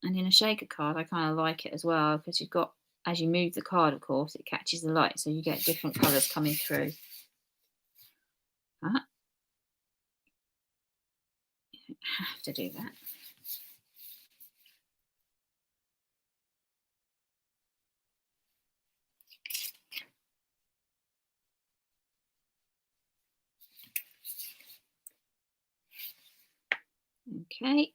And in a shaker card, I kind of like it as well because you've got, as you move the card, of course, it catches the light, so you get different colours coming through. You don't have to do that. Okay.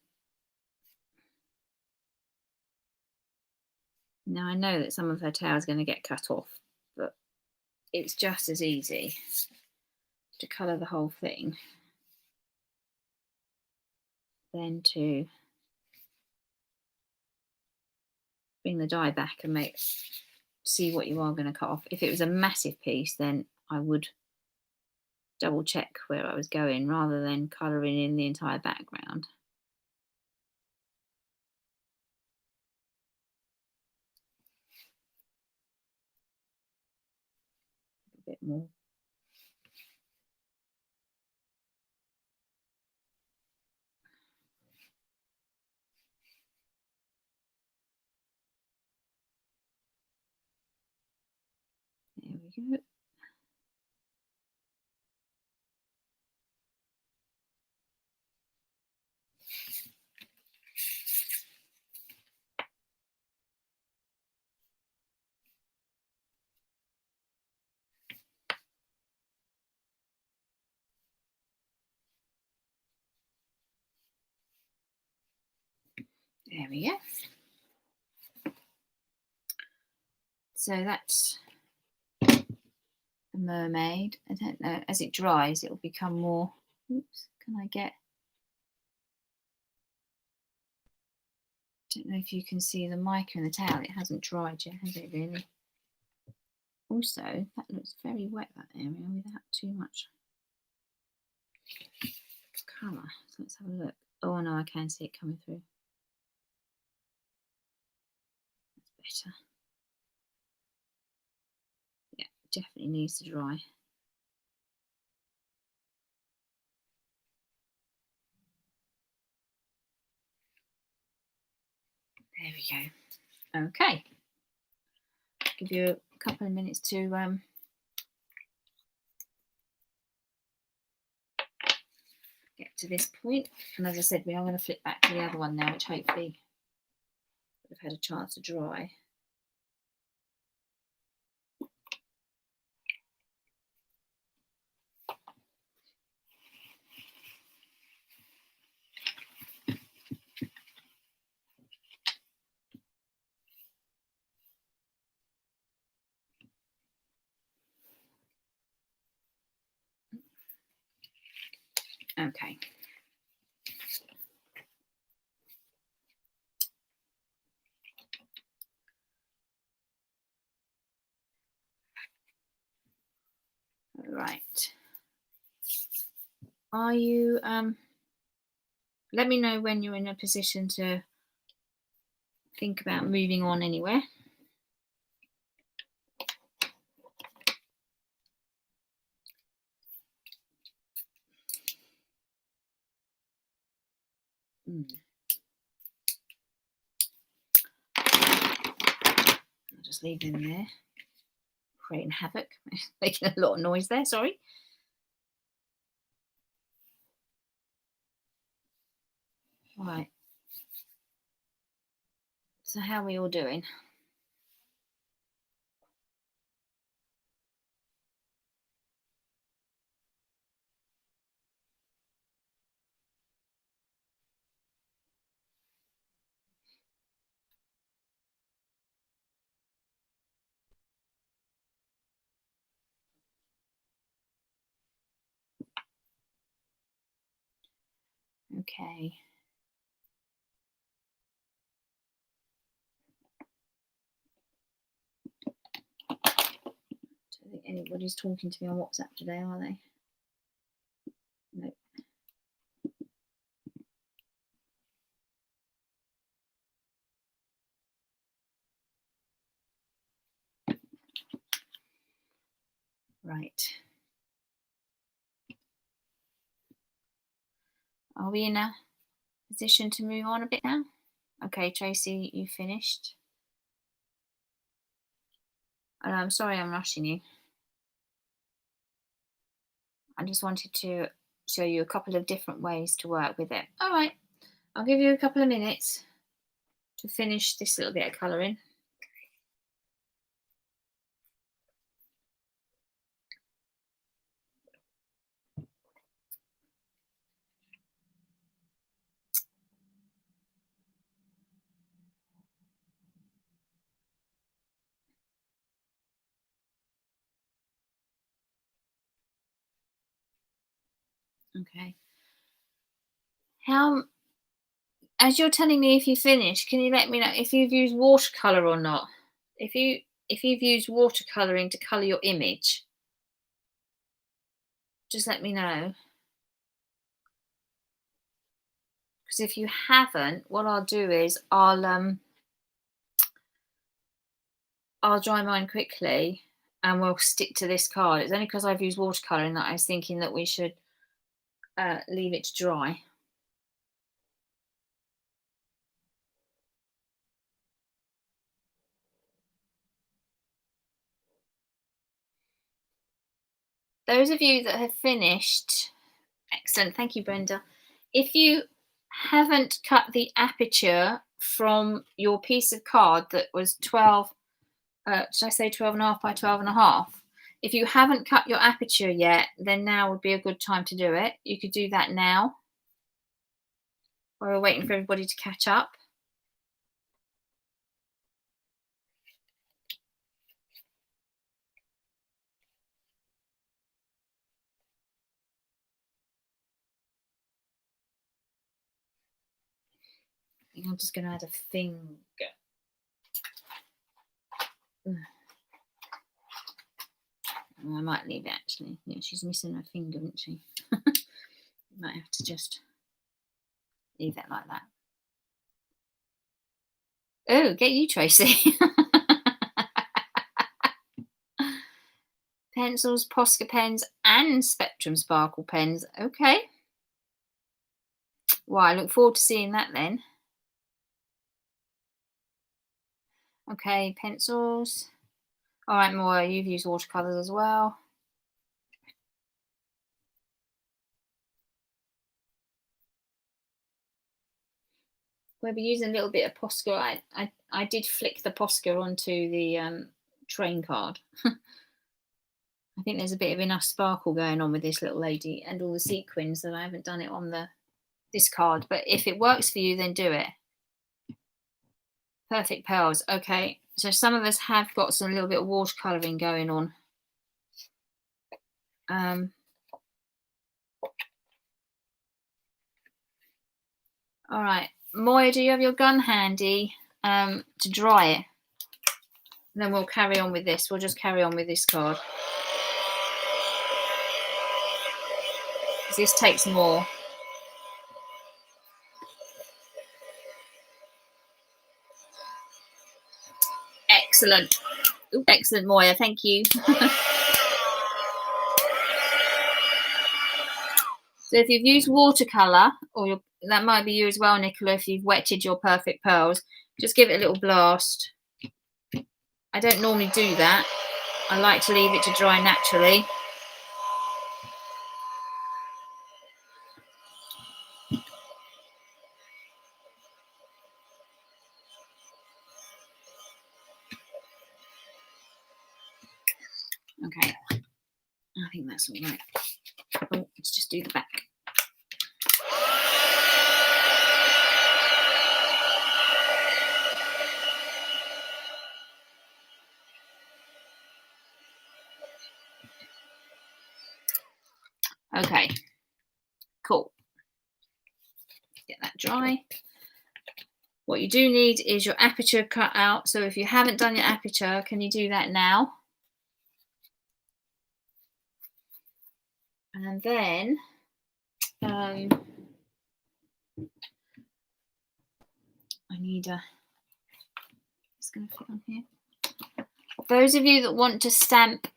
Now I know that some of her tail is going to get cut off, but it's just as easy to colour the whole thing than to bring the die back and see what you are going to cut off. If it was a massive piece, then I would double check where I was going rather than colouring in the entire background. A bit more. There we go. There we go. So that's the mermaid. I don't know, as it dries, it will become more. Oops, can I get? Don't know if you can see the mica in the towel. It hasn't dried yet, has it really? Also, that looks very wet, that area, without too much colour. So let's have a look. Oh no, I can see it coming through. That's better. Yeah, definitely needs to dry. There we go. Okay. Give you a couple of minutes to get to this point. And as I said, we are going to flip back to the other one now, which hopefully would have had a chance to dry. Okay. Right. Are you let me know when you're in a position to think about moving on anywhere. I'll just leave them there, creating havoc, making a lot of noise there. Sorry. Right. So how are we all doing? Okay. Don't think anybody's talking to me on WhatsApp today, are they? No. Right. Are we in a position to move on a bit now? Okay, Tracy, you finished. I'm sorry I'm rushing you. I just wanted to show you a couple of different ways to work with it. All right, I'll give you a couple of minutes to finish this little bit of colouring. Okay. How, as you're telling me if you finish, can you let me know if you've used watercolour or not? If you've used watercolouring to colour your image, just let me know. Because if you haven't, what I'll do is I'll dry mine quickly and we'll stick to this card. It's only because I've used watercolouring that I was thinking that we should leave it to dry. Those of you that have finished, excellent, thank you, Brenda. If you haven't cut the aperture from your piece of card that was 12, should I say 12 and a half by 12 and a half? If you haven't cut your aperture yet, then now would be a good time to do it. You could do that now while we're waiting for everybody to catch up. I think I'm just going to add a finger. I might leave it actually. Yeah, she's missing her finger, isn't she? Might have to just leave it like that. Oh, get you, Tracy. Pencils, Posca pens, and Spectrum Sparkle pens. Okay. Well, I look forward to seeing that then. Okay, pencils. All right, Moira, you've used watercolours as well. We'll be using a little bit of Posca. I did flick the Posca onto the train card. I think there's a bit of enough sparkle going on with this little lady and all the sequins that I haven't done it on this card. But if it works for you, then do it. Perfect pearls. Okay, so some of us have got some little bit of watercolouring going on. All right, Moya, do you have your gun handy to dry it? And then we'll carry on with this. We'll just carry on with this card. This takes more. Excellent. Ooh, excellent, Moya. Thank you. So if you've used watercolour, or that might be you as well, Nicola, if you've wetted your perfect pearls, just give it a little blast. I don't normally do that. I like to leave it to dry naturally. Okay, I think that's all right. Oh, let's just do the back. Okay, cool. Get that dry. What you do need is your aperture cut out. So if you haven't done your aperture, can you do that now? And then I need a, it's going to fit on here. Those of you that want to stamp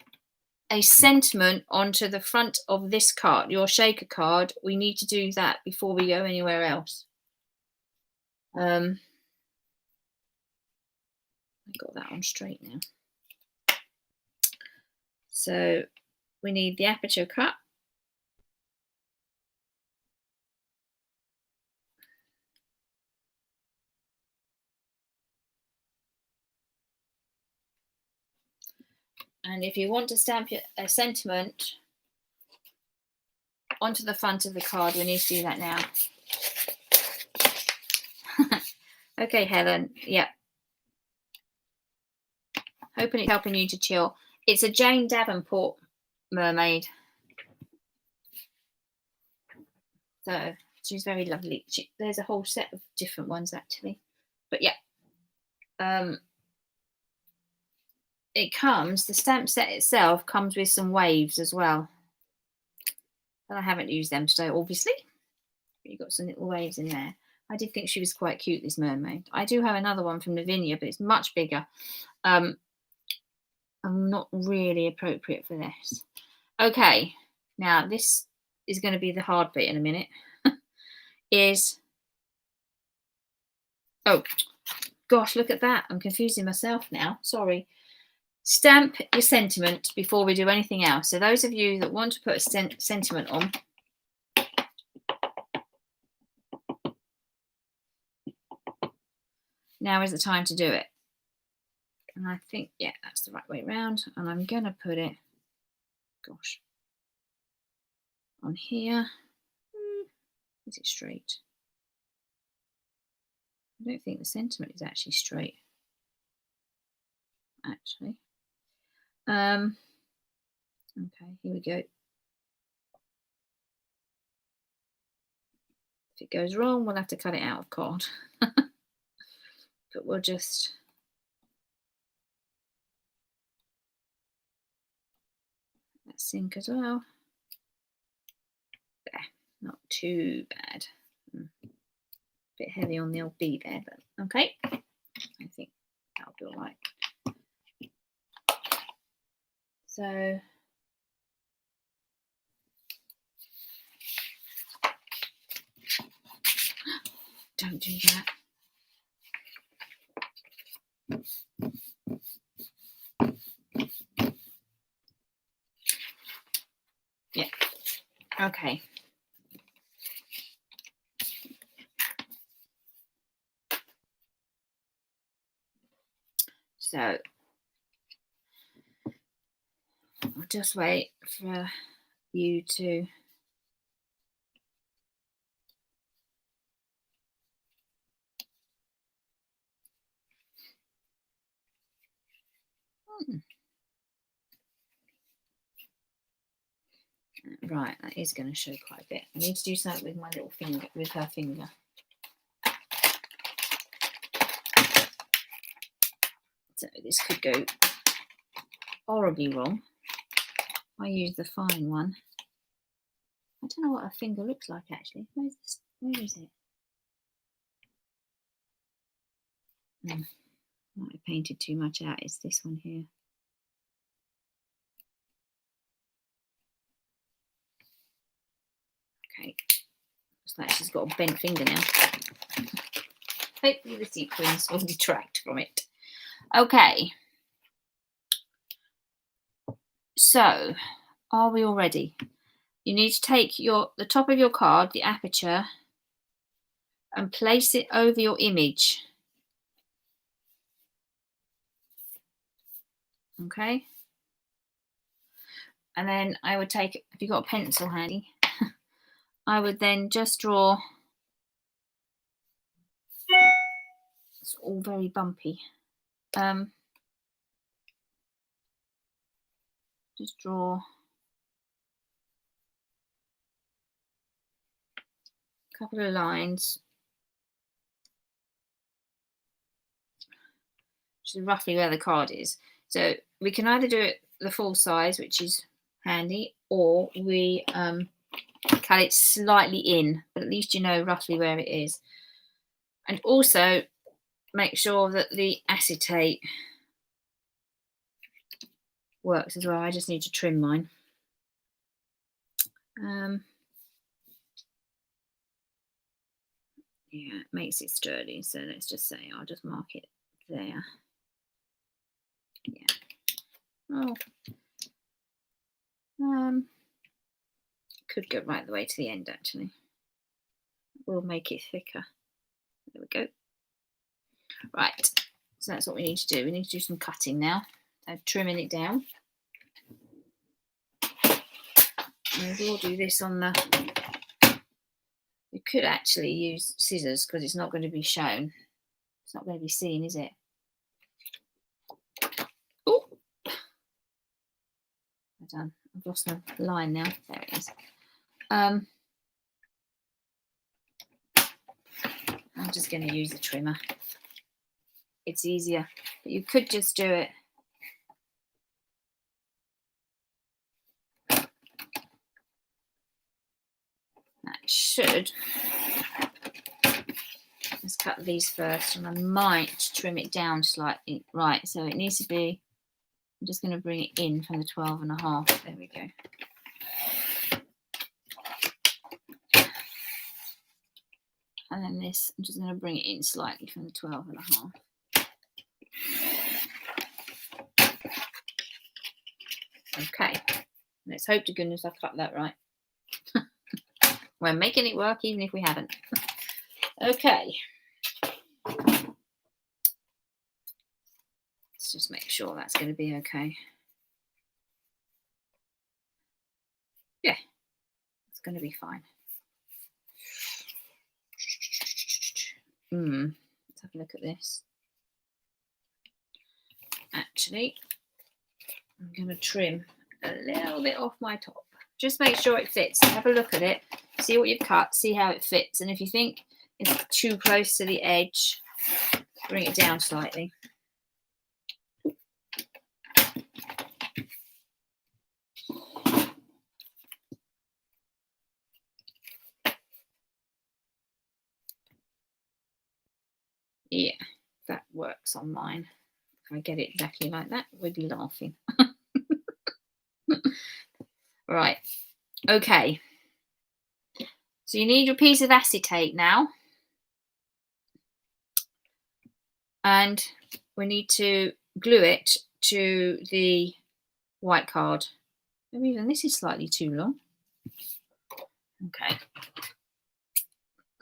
a sentiment onto the front of this card, your shaker card, we need to do that before we go anywhere else. I got that on straight now. So we need the aperture cut. And if you want to stamp a sentiment onto the front of the card, we need to do that now. Okay, Helen. Yeah. Hoping it's helping you to chill. It's a Jane Davenport mermaid. So she's very lovely. There's a whole set of different ones actually. But yeah. It comes, the stamp set itself comes with some waves as well. But I haven't used them today, obviously. But you've got some little waves in there. I did think she was quite cute, this mermaid. I do have another one from Lavinia, but it's much bigger. I'm not really appropriate for this. Okay, now this is going to be the hard bit in a minute. Oh, gosh, look at that. I'm confusing myself now. Sorry. Stamp your sentiment before we do anything else. So those of you that want to put a sentiment on, now is the time to do it. And I think, yeah, that's the right way around. And I'm going to put it, gosh, on here. Is it straight? I don't think the sentiment is actually straight. Actually. Okay, here we go. If it goes wrong, we'll have to cut it out of card. But we'll just that sink as well. There, not too bad. Bit heavy on the old B there, but okay. I think that'll be all right. So don't do that. Yeah. Okay. So I'll just wait for you to right, that is going to show quite a bit. I need to do something with my little finger, with her finger. So this could go horribly wrong. I use the fine one. I don't know what a finger looks like actually. Where is it? Might have painted too much out. It's this one here. Okay. Looks like she's got a bent finger now. Hopefully the sequins will detract from it. Okay. So, are we all ready? You need to take the top of your card, the aperture, and place it over your image. Okay. And then I would take, if you've got a pencil handy, I would then just draw. It's all very bumpy. Just draw a couple of lines, which is roughly where the card is. So we can either do it the full size, which is handy, or we cut it slightly in, but at least you know roughly where it is. And also make sure that the acetate works as well. I just need to trim mine. Yeah, it makes it sturdy. So let's just say I'll just mark it there. Yeah. Oh. Could go right the way to the end actually. We'll make it thicker. There we go. Right. So that's what we need to do. We need to do some cutting now. So trimming it down. And we'll do this on the. You could actually use scissors because it's not going to be shown. It's not going to be seen, is it? Oh, I'm done. I've lost my line now. There it is. I'm just going to use the trimmer. It's easier, but you could just do it. That should. Let's cut these first, and I might trim it down slightly. Right, so it needs to be. I'm just going to bring it in from the 12.5. There we go. And then this, I'm just going to bring it in slightly from the 12.5. Okay, let's hope to goodness I've cut that right. We're making it work even if we haven't. Okay. Let's just make sure that's going to be okay. Yeah, it's going to be fine. Let's have a look at this. Actually, I'm going to trim a little bit off my top. Just make sure it fits. Have a look at it. See what you've cut. See how it fits. And if you think it's too close to the edge, bring it down slightly. Yeah, that works on mine. If I get it exactly like that, we'd be laughing. Right. Okay. So you need your piece of acetate now. And we need to glue it to the white card. Maybe even this is slightly too long. Okay.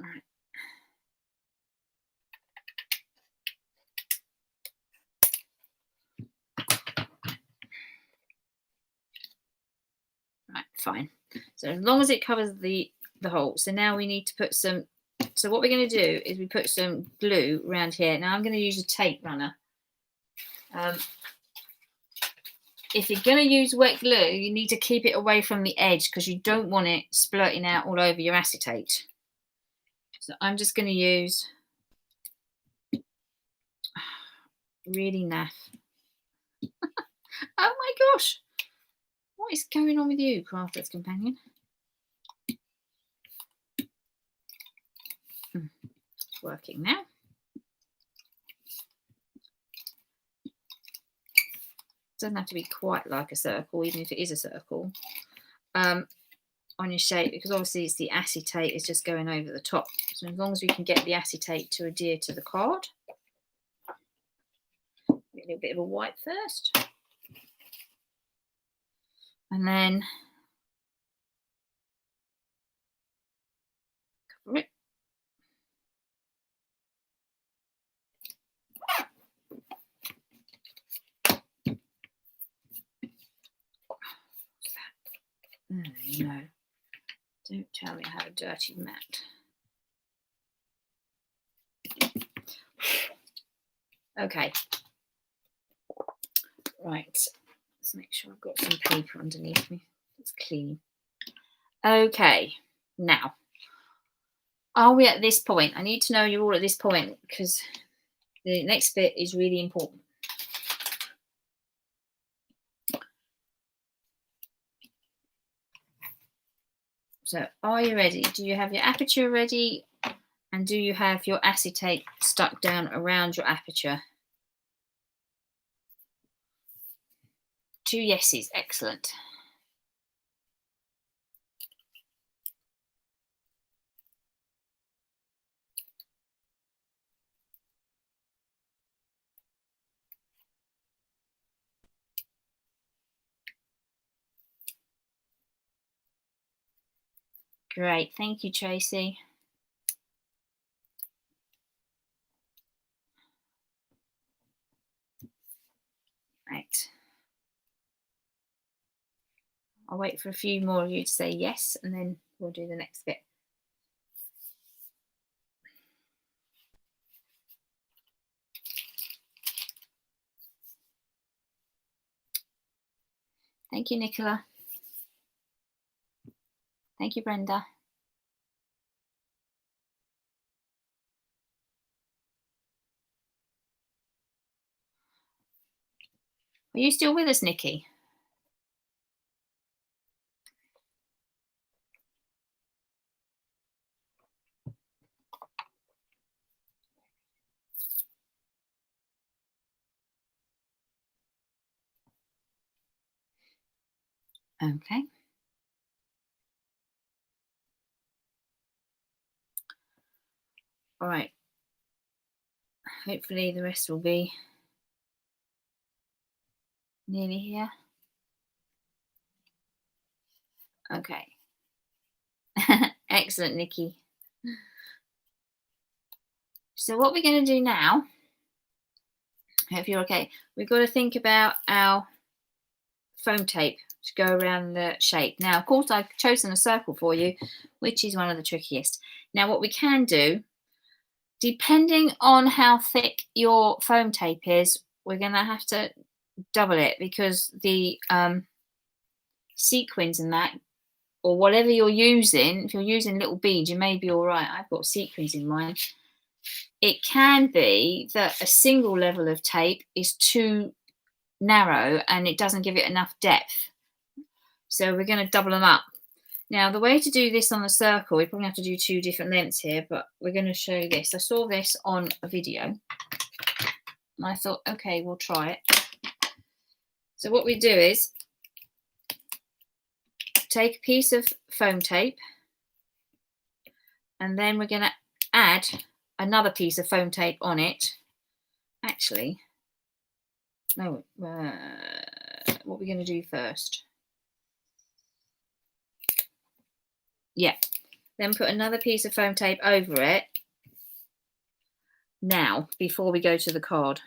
All right. Right, fine. So as long as it covers the hole. So now we need to put some. So what we're going to do is we put some glue around here. Now I'm going to use a tape runner. If you're going to use wet glue, you need to keep it away from the edge because you don't want it splurting out all over your acetate. So I'm just going to use Really naff. Oh my gosh. What is going on with you, Crafter's Companion? It's working now. Doesn't have to be quite like a circle, even if it is a circle, on your shape, because obviously it's the acetate is just going over the top. So as long as we can get the acetate to adhere to the card. A little bit of a white first. And then cover it. Oh, no. Don't tell me I have a dirty mat. Okay. Right. Let's make sure I've got some paper underneath me. It's clean. Okay. Now, are we at this point? I need to know you're all at this point because the next bit is really important. So, are you ready? Do you have your aperture ready? And do you have your acetate stuck down around your aperture? 2 yeses. Excellent. Great. Thank you, Tracy. Right. I'll wait for a few more of you to say yes, and then we'll do the next bit. Thank you, Nicola. Thank you, Brenda. Are you still with us, Nikki? Okay. All right. Hopefully the rest will be nearly here. Okay. Excellent, Nikki. So what we're going to do now, if you're okay, we've got to think about our foam tape to go around the shape. Now, of course, I've chosen a circle for you, which is one of the trickiest. Now, what we can do, depending on how thick your foam tape is, we're going to have to double it because the sequins and that, or whatever you're using, if you're using little beads, you may be all right. I've got sequins in mine. It can be that a single level of tape is too narrow and it doesn't give it enough depth. So we're going to double them up. Now, the way to do this on the circle, we probably have to do 2 different lengths here, but we're going to show you this. I saw this on a video and I thought, okay, we'll try it. So what we do is take a piece of foam tape and then we're going to add another piece of foam tape on it. Actually, no, what we're going to do first. Yeah, then put another piece of foam tape over it now before we go to the card.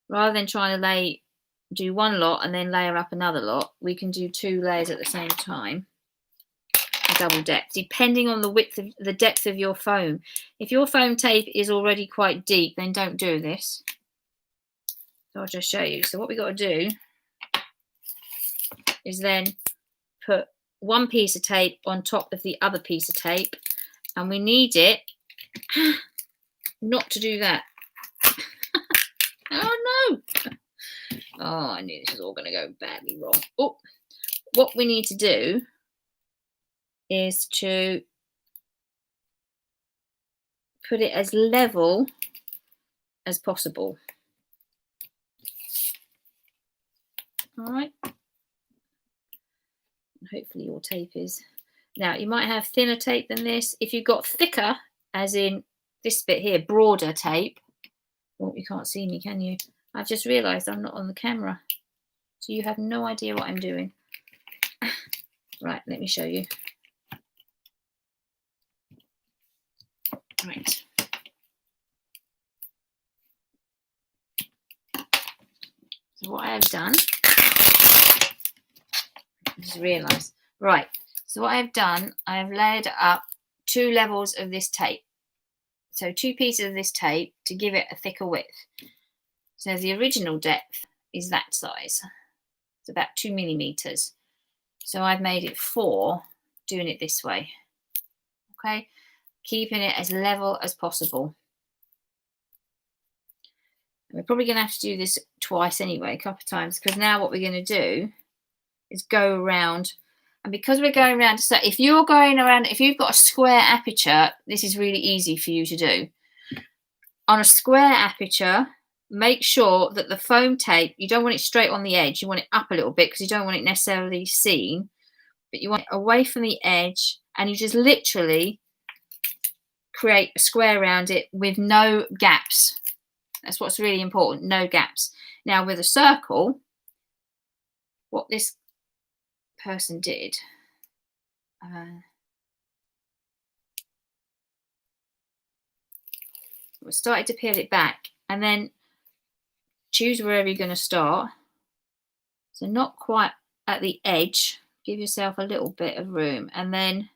Rather than trying to do one lot and then layer up another lot, we can do 2 layers at the same time. Double depth, depending on the width of the depth of your foam. If your foam tape is already quite deep, then don't do this. So I'll just show you. So what we got to do is then put one piece of tape on top of the other piece of tape, and we need it not to do that. Oh no! Oh, I knew this was all going to go badly wrong. Oh, what we need to do is to put it as level as possible. All right. Hopefully your tape is. Now, you might have thinner tape than this. If you've got thicker, as in this bit here, broader tape. Oh, you can't see me, can you? I've just realised I'm not on the camera. So you have no idea what I'm doing. Right, let me show you. Right. So what I have done, I just realised. Right, so what I've done, I've layered up 2 levels of this tape. So 2 pieces of this tape to give it a thicker width. So the original depth is that size. It's about 2 millimeters. So I've made it 4, doing it this way. Okay, keeping it as level as possible. And we're probably going to have to do this twice anyway, a couple of times, because now what we're going to do is go around. And because we're going around, so if you're going around, if you've got a square aperture, this is really easy for you to do. On a square aperture, make sure that the foam tape, you don't want it straight on the edge. You want it up a little bit because you don't want it necessarily seen, but you want it away from the edge, and you just literally create a square around it with no gaps. That's what's really important, no gaps. Now with a circle, what this person did, we started to peel it back and then choose wherever you're going to start. So not quite at the edge, give yourself a little bit of room, and then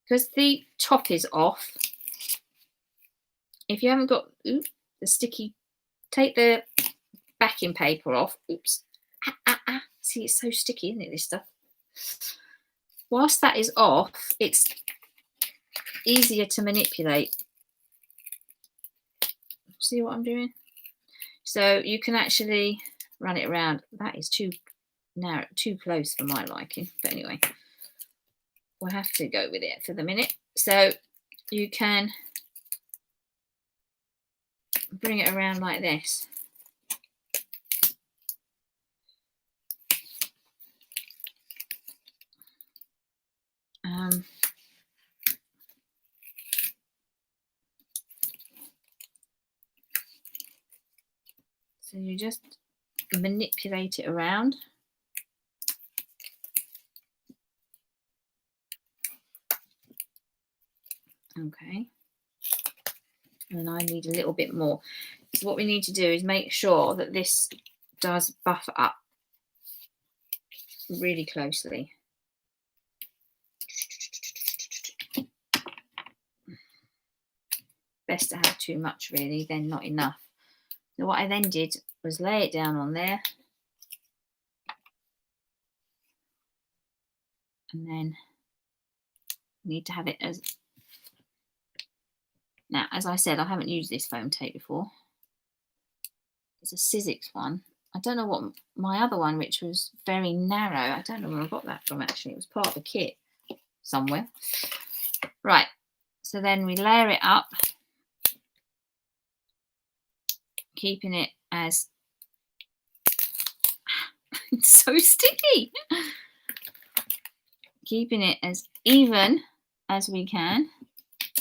because the top is off, if you haven't got the sticky, take the backing paper off. Oops. See, it's so sticky, isn't it, this stuff? Whilst that is off, it's easier to manipulate. See what I'm doing? So you can actually run it around. That is too narrow, too close for my liking. But anyway, we'll have to go with it for the minute. So you can bring it around like this. So you just manipulate it around. Okay. And I need a little bit more. So what we need to do is make sure that this does buff up really closely. Best to have too much really, then not enough. So what I then did was lay it down on there, and then need to have it as, now as I said, I haven't used this foam tape before. It's a Sizzix one. I don't know what my other one, which was very narrow, I don't know where I got that from actually. It was part of the kit somewhere. Right, so then we layer it up, keeping it as it's so sticky. Keeping it as even as we can,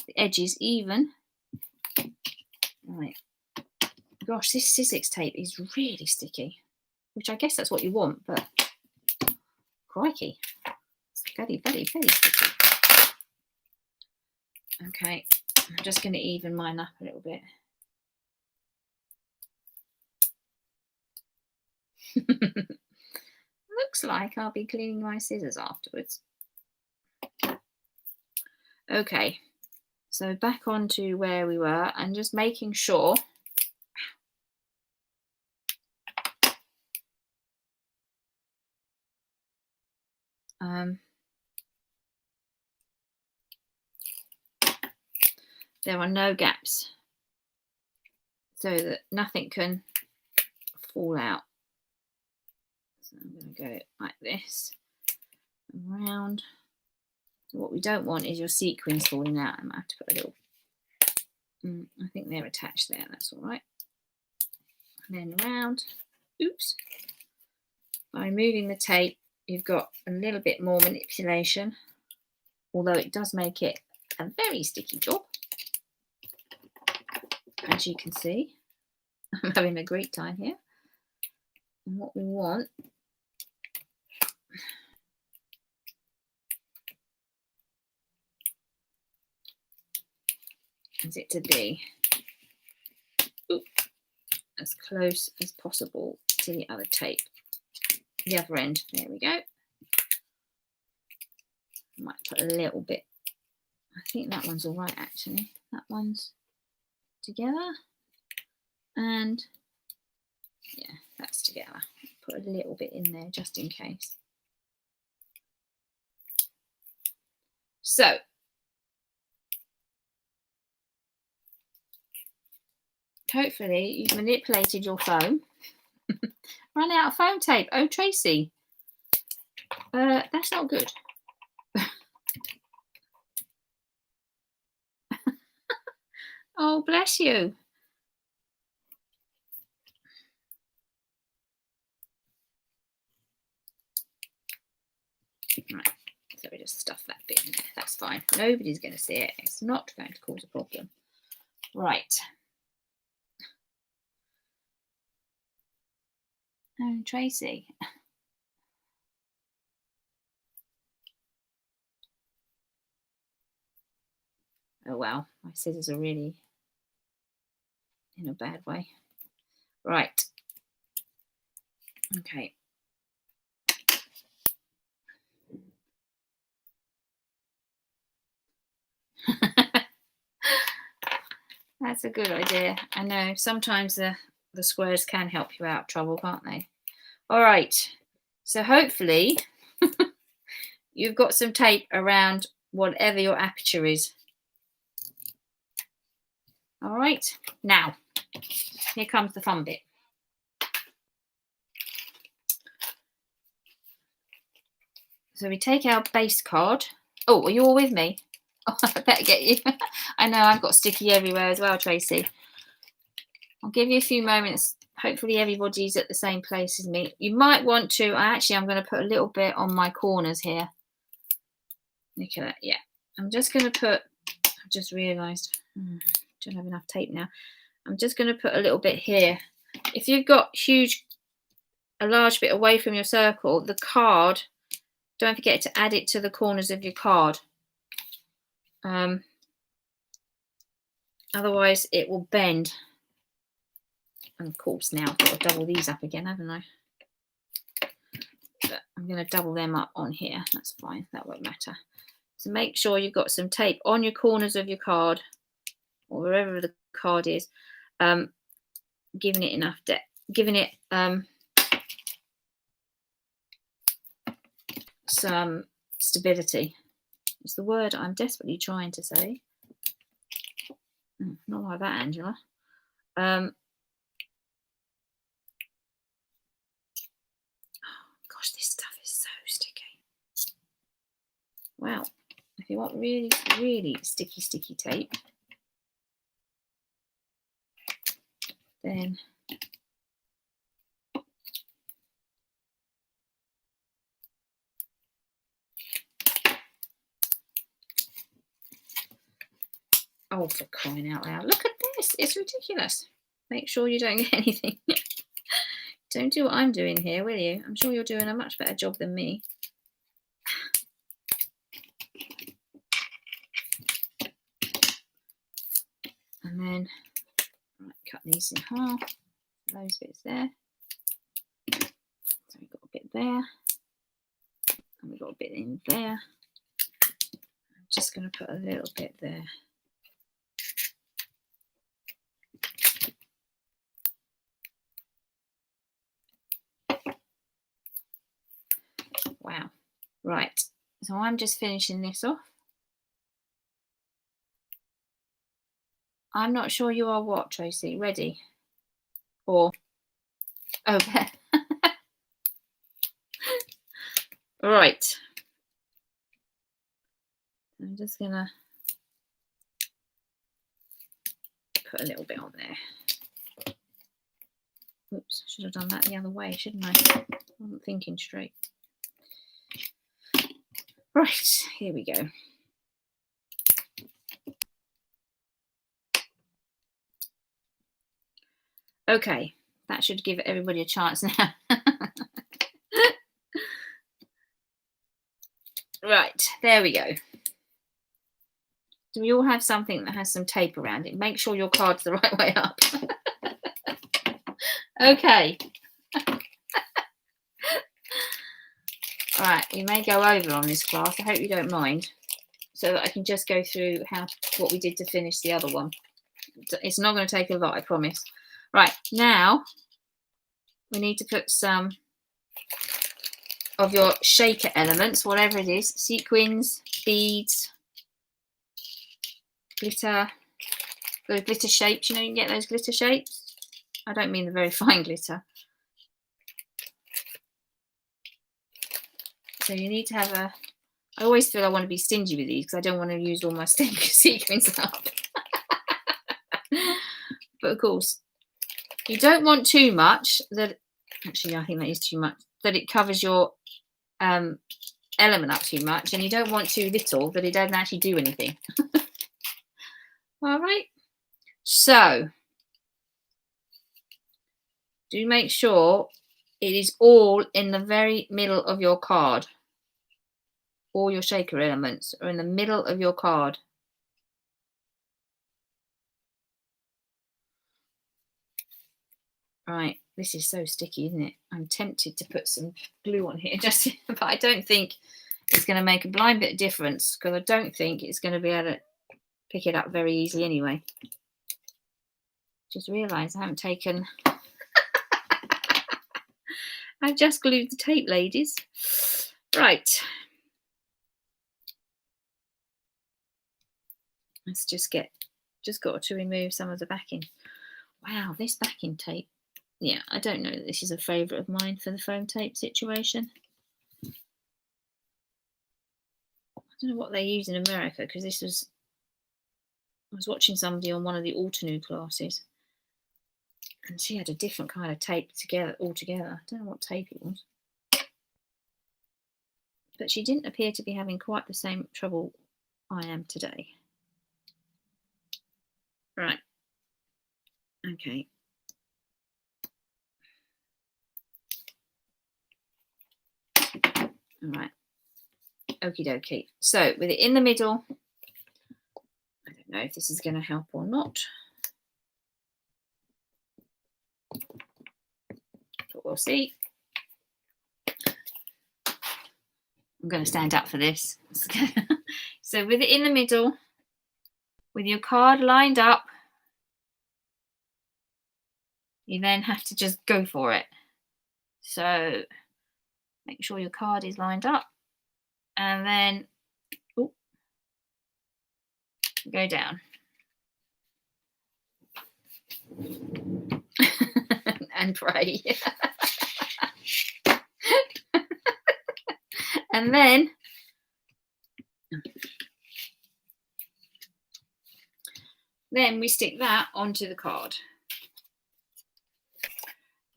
the edges even. Right. Gosh, this Sizzix tape is really sticky, which I guess that's what you want, but crikey, it's very, very, very sticky. Okay, I'm just going to even mine up a little bit. Looks like I'll be cleaning my scissors afterwards. Okay, so back onto where we were and just making sure there are no gaps. so that nothing can fall out. So I'm going to go like this, around. So what we don't want is your sequins falling out. I might have to put a little, I think they're attached there, that's all right. And then round, oops. By removing the tape, you've got a little bit more manipulation, although it does make it a very sticky job. As you can see, I'm having a great time here. And what we want is it to be as close as possible to the other tape, the other end. There we go. I might put a little bit. I think that one's all right, actually. That one's together, and yeah, that's together. Put a little bit in there just in case. So hopefully you've manipulated your foam. Run out of foam tape. Oh, Tracy, that's not good. Oh, bless you. Right, so we just stuff that bit in there. That's fine. Nobody's going to see it. It's not going to cause a problem. Right. Oh, Tracy. Oh, wow. My scissors are really in a bad way. Right. Okay. That's a good idea. I know sometimes the squares can help you out of trouble, can't they? All right. So hopefully you've got some tape around whatever your aperture is. All right. Now, here comes the fun bit. So we take our base card. Oh, are you all with me? Oh, I better get you. I know I've got sticky everywhere as well, Tracy. I'll give you a few moments. Hopefully everybody's at the same place as me. You might want to, I'm going to put a little bit on my corners here. Look at that. Yeah. I'm just going to put, I've just realised, I don't have enough tape now. I'm just going to put a little bit here. If you've got a large bit away from your circle, the card, don't forget to add it to the corners of your card. Otherwise it will bend. And of course now I've got to double these up again, haven't I? But I'm going to double them up on here. That's fine. That won't matter. So make sure you've got some tape on your corners of your card or wherever the card is, giving it enough depth, giving it some stability. It's the word I'm desperately trying to say. Not like that, Angela. Oh, gosh, this stuff is so sticky. Wow. If you want really, really sticky tape, then oh, for crying out loud. Look at this. It's ridiculous. Make sure you don't get anything. Don't do what I'm doing here, will you? I'm sure you're doing a much better job than me. And then cut these in half. Those bits there. So we've got a bit there. And we've got a bit in there. I'm just going to put a little bit there. Wow. Right. So I'm just finishing this off. I'm not sure you are what, Tracy? Ready? or over. Right. I'm just gonna put a little bit on there. Oops, should have done that the other way, shouldn't I? I wasn't thinking straight. Right, here we go. Okay, that should give everybody a chance now. Right, there we go. Do we all have something that has some tape around it? Make sure your card's the right way up. Okay. All right, we may go over on this class. I hope you don't mind, so that I can just go through what we did to finish the other one. It's not going to take a lot, I promise. Right, now we need to put some of your shaker elements, whatever it is, sequins, beads, glitter, the glitter shapes. You know, you can get those glitter shapes. I don't mean the very fine glitter. So you need to have a... I always feel I want to be stingy with these because I don't want to use all my sequins up. But of course, you don't want too much that... Actually, I think that is too much. That it covers your element up too much. And you don't want too little that it doesn't actually do anything. All right. So, do make sure it is all in the very middle of your card. All your shaker elements are in the middle of your card. Right, this is so sticky, isn't it? I'm tempted to put some glue on here, but I don't think it's going to make a blind bit of difference because I don't think it's going to be able to pick it up very easily anyway. Just realised I haven't taken... I've just glued the tape, ladies. Right. Let's just got to remove some of the backing. Wow, this backing tape. Yeah, I don't know that this is a favourite of mine for the foam tape situation. I don't know what they use in America because I was watching somebody on one of the Altenew classes and she had a different kind of tape altogether. I don't know what tape it was. But she didn't appear to be having quite the same trouble I am today. Right. Okay. All right. Okie dokie. So with it in the middle, I don't know if this is going to help or not. But we'll see. I'm going to stand up for this. So with it in the middle, with your card lined up, you then have to just go for it. So make sure your card is lined up and then go down. And pray. And then we stick that onto the card.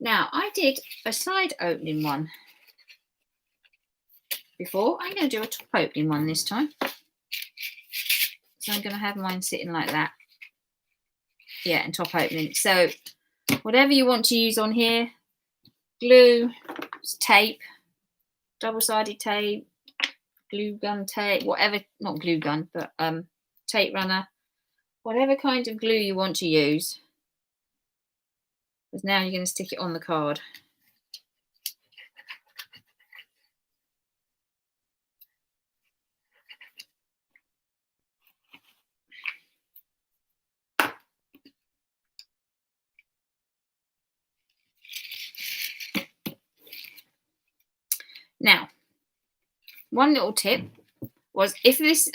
Now, I did a side opening one before. I'm going to do a top opening one this time. So I'm going to have mine sitting like that. Yeah, and top opening. So whatever you want to use on here, glue, tape, double-sided tape, glue gun tape, whatever, not glue gun, but tape runner, whatever kind of glue you want to use. Because now you're going to stick it on the card. Now, one little tip was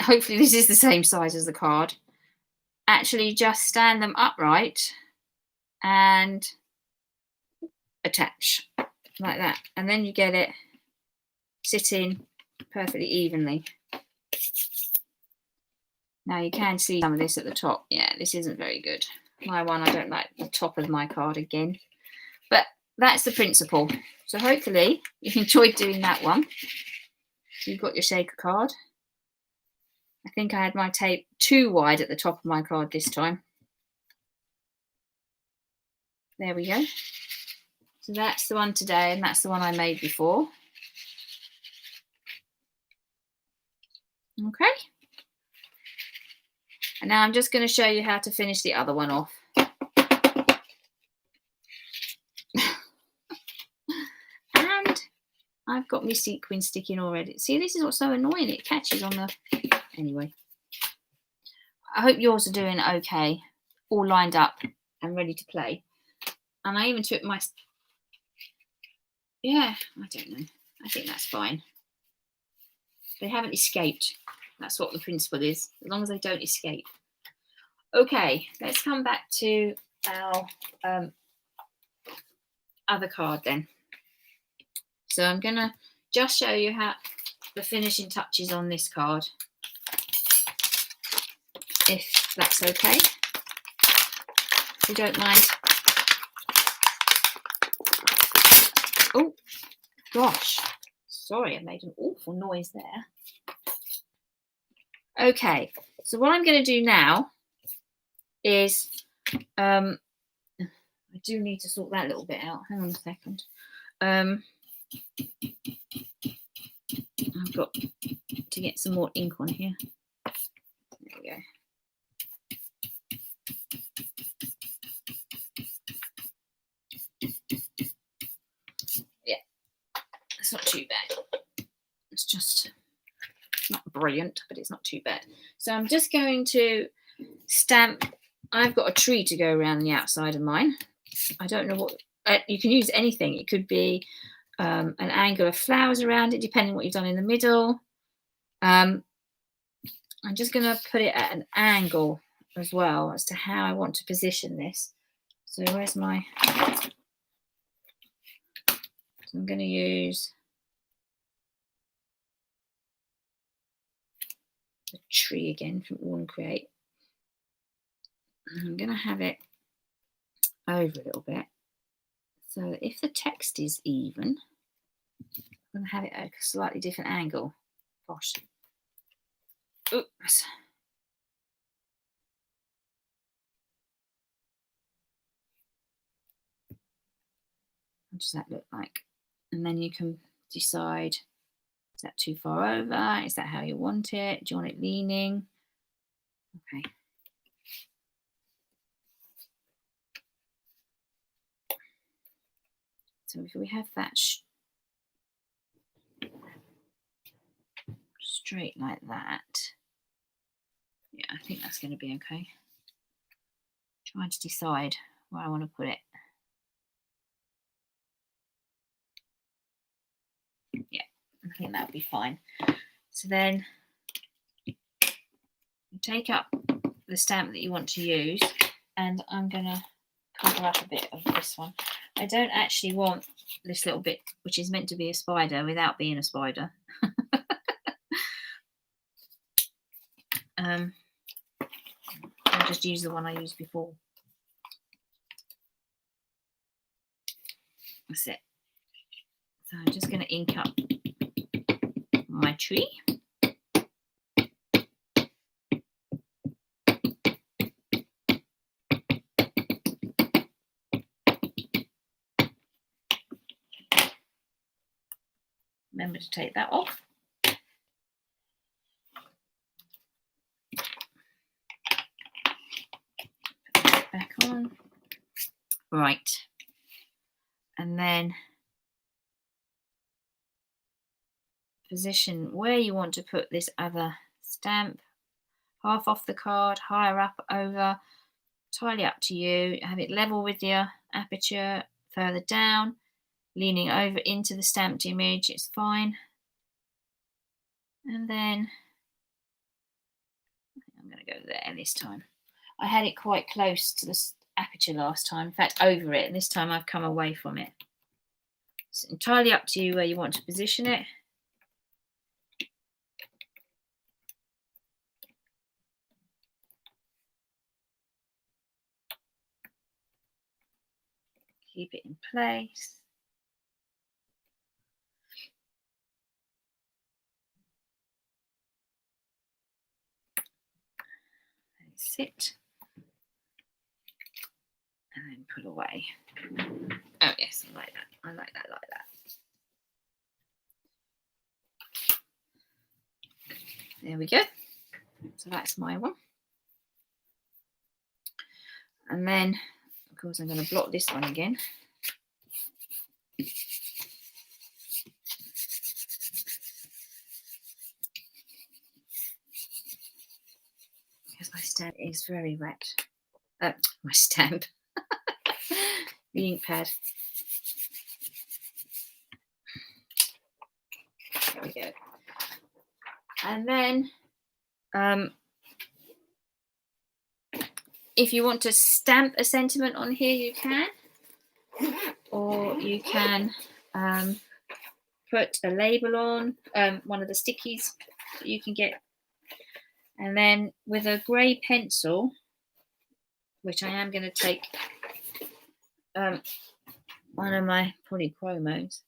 hopefully this is the same size as the card, actually just stand them upright and attach like that, and then you get it sitting perfectly evenly. Now you can see some of this at the top. Yeah, this isn't very good. My one, I don't like the top of my card again, but that's the principle. So hopefully you enjoyed doing that one. So you've got your shaker card. I think I had my tape too wide at the top of my card this time. There we go. So that's the one today, and that's the one I made before. Okay. And now I'm just going to show you how to finish the other one off. And I've got my sequin sticking already. See, this is what's so annoying. It catches on the... Anyway. I hope yours are doing okay. All lined up and ready to play. And I even took my... Yeah, I don't know. I think that's fine. They haven't escaped. That's what the principle is, as long as they don't escape. Okay, let's come back to our other card then. So I'm going to just show you how the finishing touches on this card, if that's okay. If you don't mind. Oh, gosh. Sorry, I made an awful noise there. Okay, so what I'm going to do now is, I do need to sort that little bit out. Hang on a second. I've got to get some more ink on here. There we go. Yeah, it's not too bad. It's just not brilliant, but it's not too bad. So I'm just going to stamp. I've got a tree to go around the outside of mine. I don't know what, you can use anything. It could be an angle of flowers around it, depending what you've done in the middle. I'm just going to put it at an angle as well as to how I want to position this. So where's my... So I'm going to use the tree again from All and Create. I'm going to have it over a little bit, so that if the text is even, I'm going to have it at a slightly different angle. Gosh. Oops. What does that look like? And then you can decide, is that too far over? Is that how you want it? Do you want it leaning? Okay. So if we have that straight like that, yeah, I think that's going to be okay. Trying to decide where I want to put it. Yeah, I think that'll be fine. So then you take up the stamp that you want to use, and I'm going to cover up a bit of this one. I don't actually want this little bit, which is meant to be a spider, without being a spider. I'll just use the one I used before. That's it. So I'm just going to ink up my tree. Remember to take that off. Put that back on. Right. And then position where you want to put this other stamp. Half off the card, higher up, over. Entirely up to you. Have it level with your aperture, further down. Leaning over into the stamped image, it's fine. And then I'm going to go there this time. I had it quite close to the aperture last time, in fact over it, and this time I've come away from it. It's entirely up to you where you want to position it. Keep it in place. Sit and then put away. Oh yes, I like that. I like that, like that. There we go. So that's my one. And then, of course, I'm going to block this one again. Because my stamp is very wet. My stamp. The ink pad. There we go. And then if you want to stamp a sentiment on here, you can. Or you can put a label on, one of the stickies that you can get. And then with a grey pencil, which I am going to take one of my polychromos,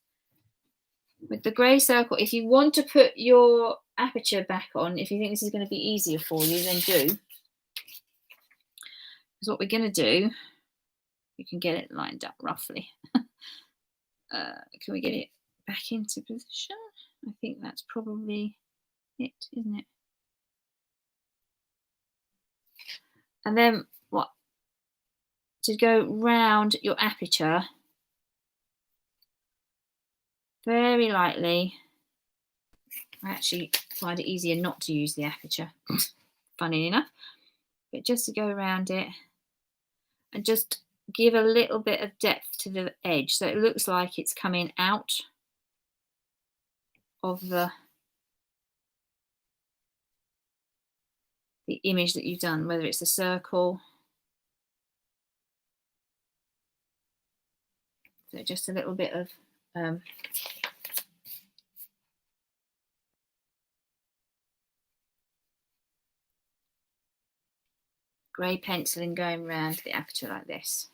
with the grey circle, if you want to put your aperture back on, if you think this is going to be easier for you, then do. Because what we're going to do, you can get it lined up roughly. Can we get it back into position? I think that's probably it, isn't it? And then what? To go round your aperture very lightly. I actually find it easier not to use the aperture, funny enough, but just to go around it and just give a little bit of depth to the edge so it looks like it's coming out of the image that you've done, whether it's a circle. So just a little bit of grey penciling going around the aperture like this.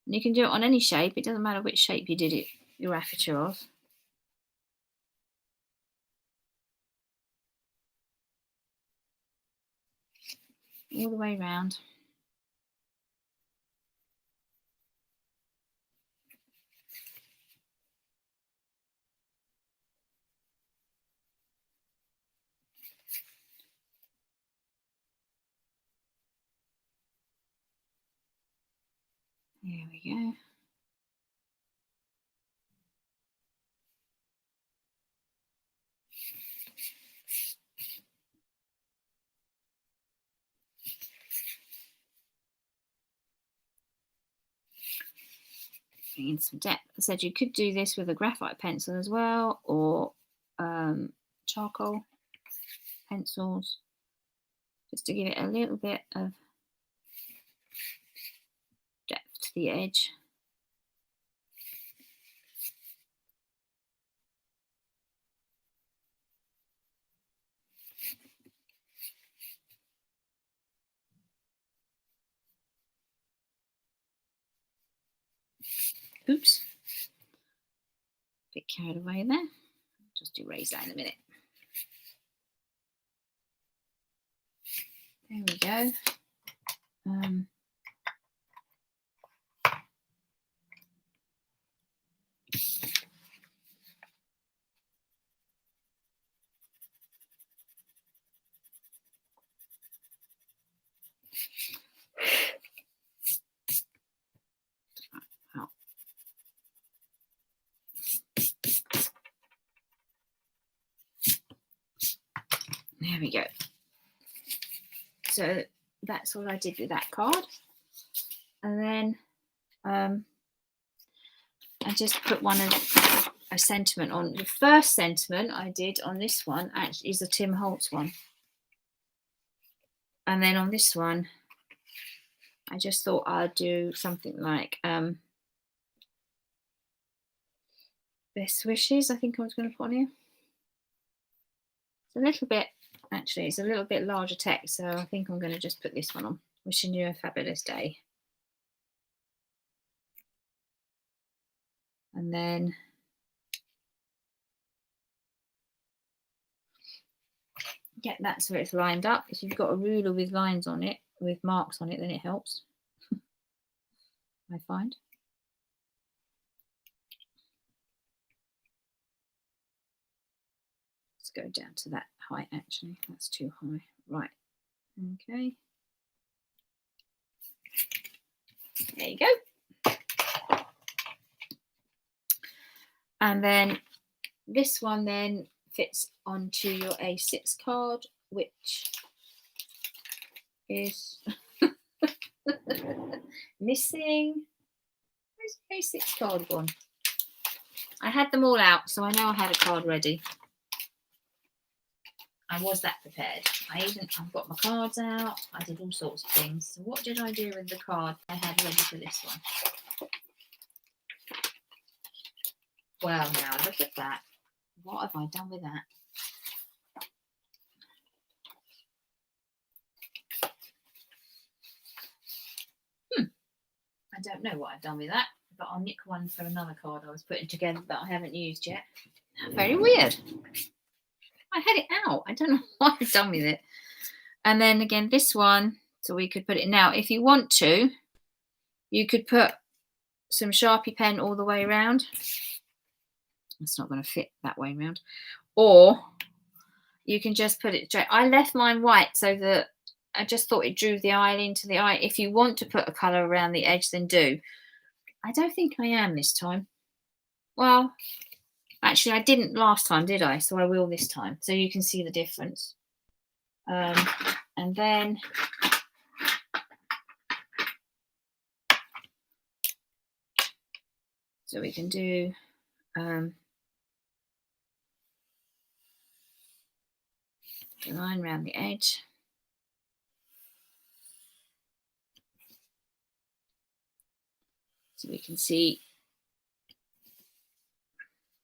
And you can do it on any shape. It doesn't matter which shape you did it, your aperture of. All the way around. There we go. In some depth. I said you could do this with a graphite pencil as well, or charcoal pencils, just to give it a little bit of depth to the edge. Oops, a bit carried away there. Just erase that in a minute. There we go. There we go. So that's all I did with that card. And then I just put a sentiment on. The first sentiment I did on this one actually is a Tim Holtz one. And then on this one, I just thought I'd do something like best wishes, I think I was going to put on here. It's a little bit, actually, it's a little bit larger text, so I think I'm going to just put this one on. Wishing you a fabulous day. And then get that so it's lined up. If you've got a ruler with lines on it, with marks on it, then it helps, I find. Let's go down to that height, actually. That's too high. Right. Okay. There you go. And then this one then fits onto your A6 card, which is missing. Where's the A6 card gone? I had them all out, so I know I had a card ready. I was that prepared. I've got my cards out. I did all sorts of things. So what did I do with the card I had ready for this one? Well, now look at that. What have I done with that? I don't know what I've done with that, but I'll nick one for another card I was putting together that I haven't used yet. Very weird. I had it out. I don't know what I've done with it. And then again, this one, so we could put it now. If you want to, you could put some Sharpie pen all the way around. It's not going to fit that way around. Or you can just put it straight. I left mine white so that I just thought it drew the eye into the eye. If you want to put a colour around the edge, then do. I don't think I am this time. Well, actually, I didn't last time, did I? So I will this time. So you can see the difference. And then so we can do the line around the edge. So we can see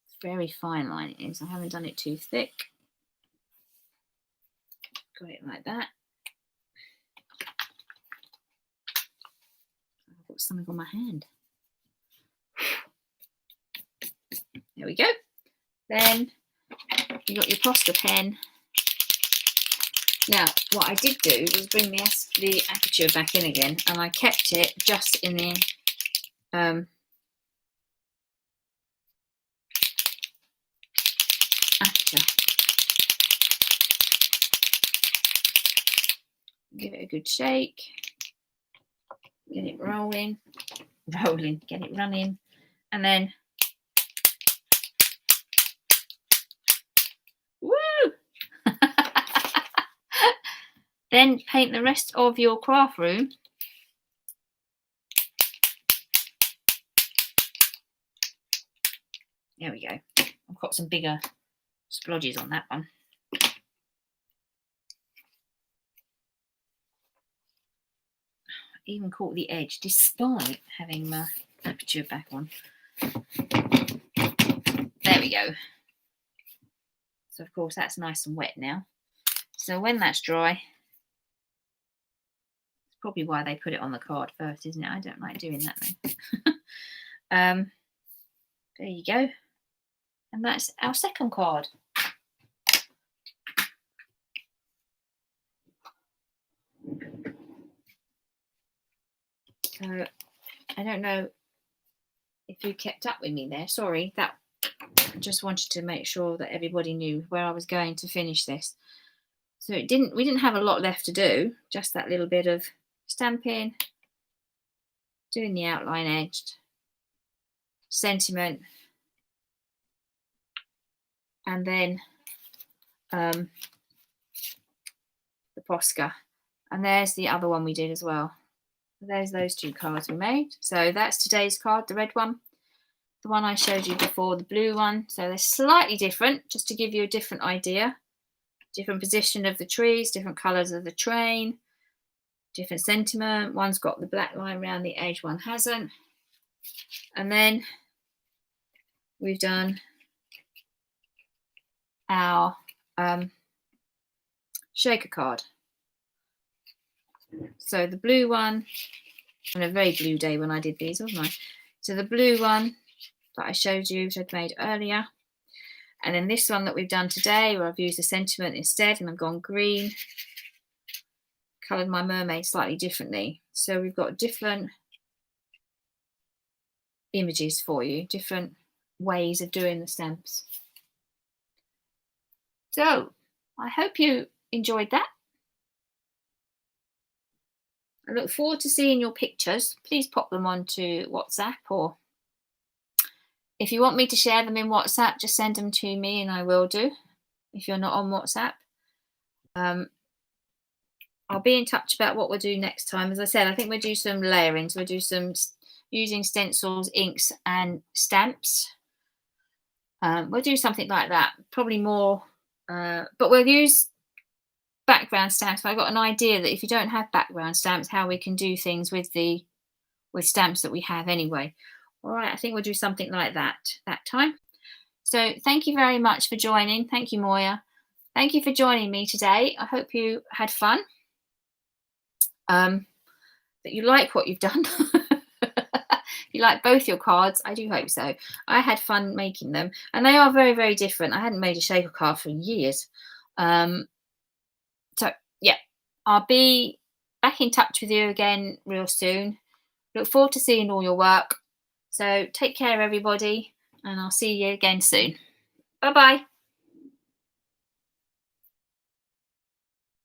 it's very fine line it is. I haven't done it too thick. Got it like that. I've got something on my hand. There we go. Then you got your poster pen. Now, what I did do was bring the aperture back in again, and I kept it just in the aperture. Give it a good shake. Get it rolling, get it running, and then woo! Then paint the rest of your craft room there we go. I've got some bigger splodges on that one. Even caught the edge despite having my aperture back on. There we go. So of course that's nice and wet now. So when that's dry, it's probably why they put it on the card first, isn't it? I don't like doing that though. There you go. And that's our second card. So I don't know if you kept up with me there. Sorry, that I just wanted to make sure that everybody knew where I was going to finish this. So we didn't have a lot left to do, just that little bit of stamping, doing the outline edged, sentiment, and then the Posca. And there's the other one we did as well. There's those two cards we made. So that's today's card, the red one. The one I showed you before, the blue one. So they're slightly different, just to give you a different idea. Different position of the trees, different colours of the train, different sentiment. One's got the black line around the edge, one hasn't. And then we've done our shaker card. So the blue one, on a very blue day when I did these, wasn't I? So the blue one that I showed you, which I'd made earlier. And then this one that we've done today, where I've used the sentiment instead, and I've gone green, coloured my mermaid slightly differently. So we've got different images for you, different ways of doing the stamps. So I hope you enjoyed that. I look forward to seeing your pictures. Please pop them onto WhatsApp, or if you want me to share them in WhatsApp, just send them to me and I will do. If you're not on WhatsApp, I'll be in touch about what we'll do next time. As I said, I think we'll do some layering. So we'll do some using stencils, inks and stamps. We'll do something like that, probably more, but we'll use background stamps. But I've got an idea that if you don't have background stamps, how we can do things with stamps that we have anyway. All right, I think we'll do something like that time. So thank you very much for joining. Thank you, Moya. Thank you for joining me today. I hope you had fun. That you like what you've done. You like both your cards. I do hope so. I had fun making them, and they are very, very different. I hadn't made a shaker card for years. So yeah, I'll be back in touch with you again real soon. Look forward to seeing all your work. So take care, everybody, and I'll see you again soon. Bye bye.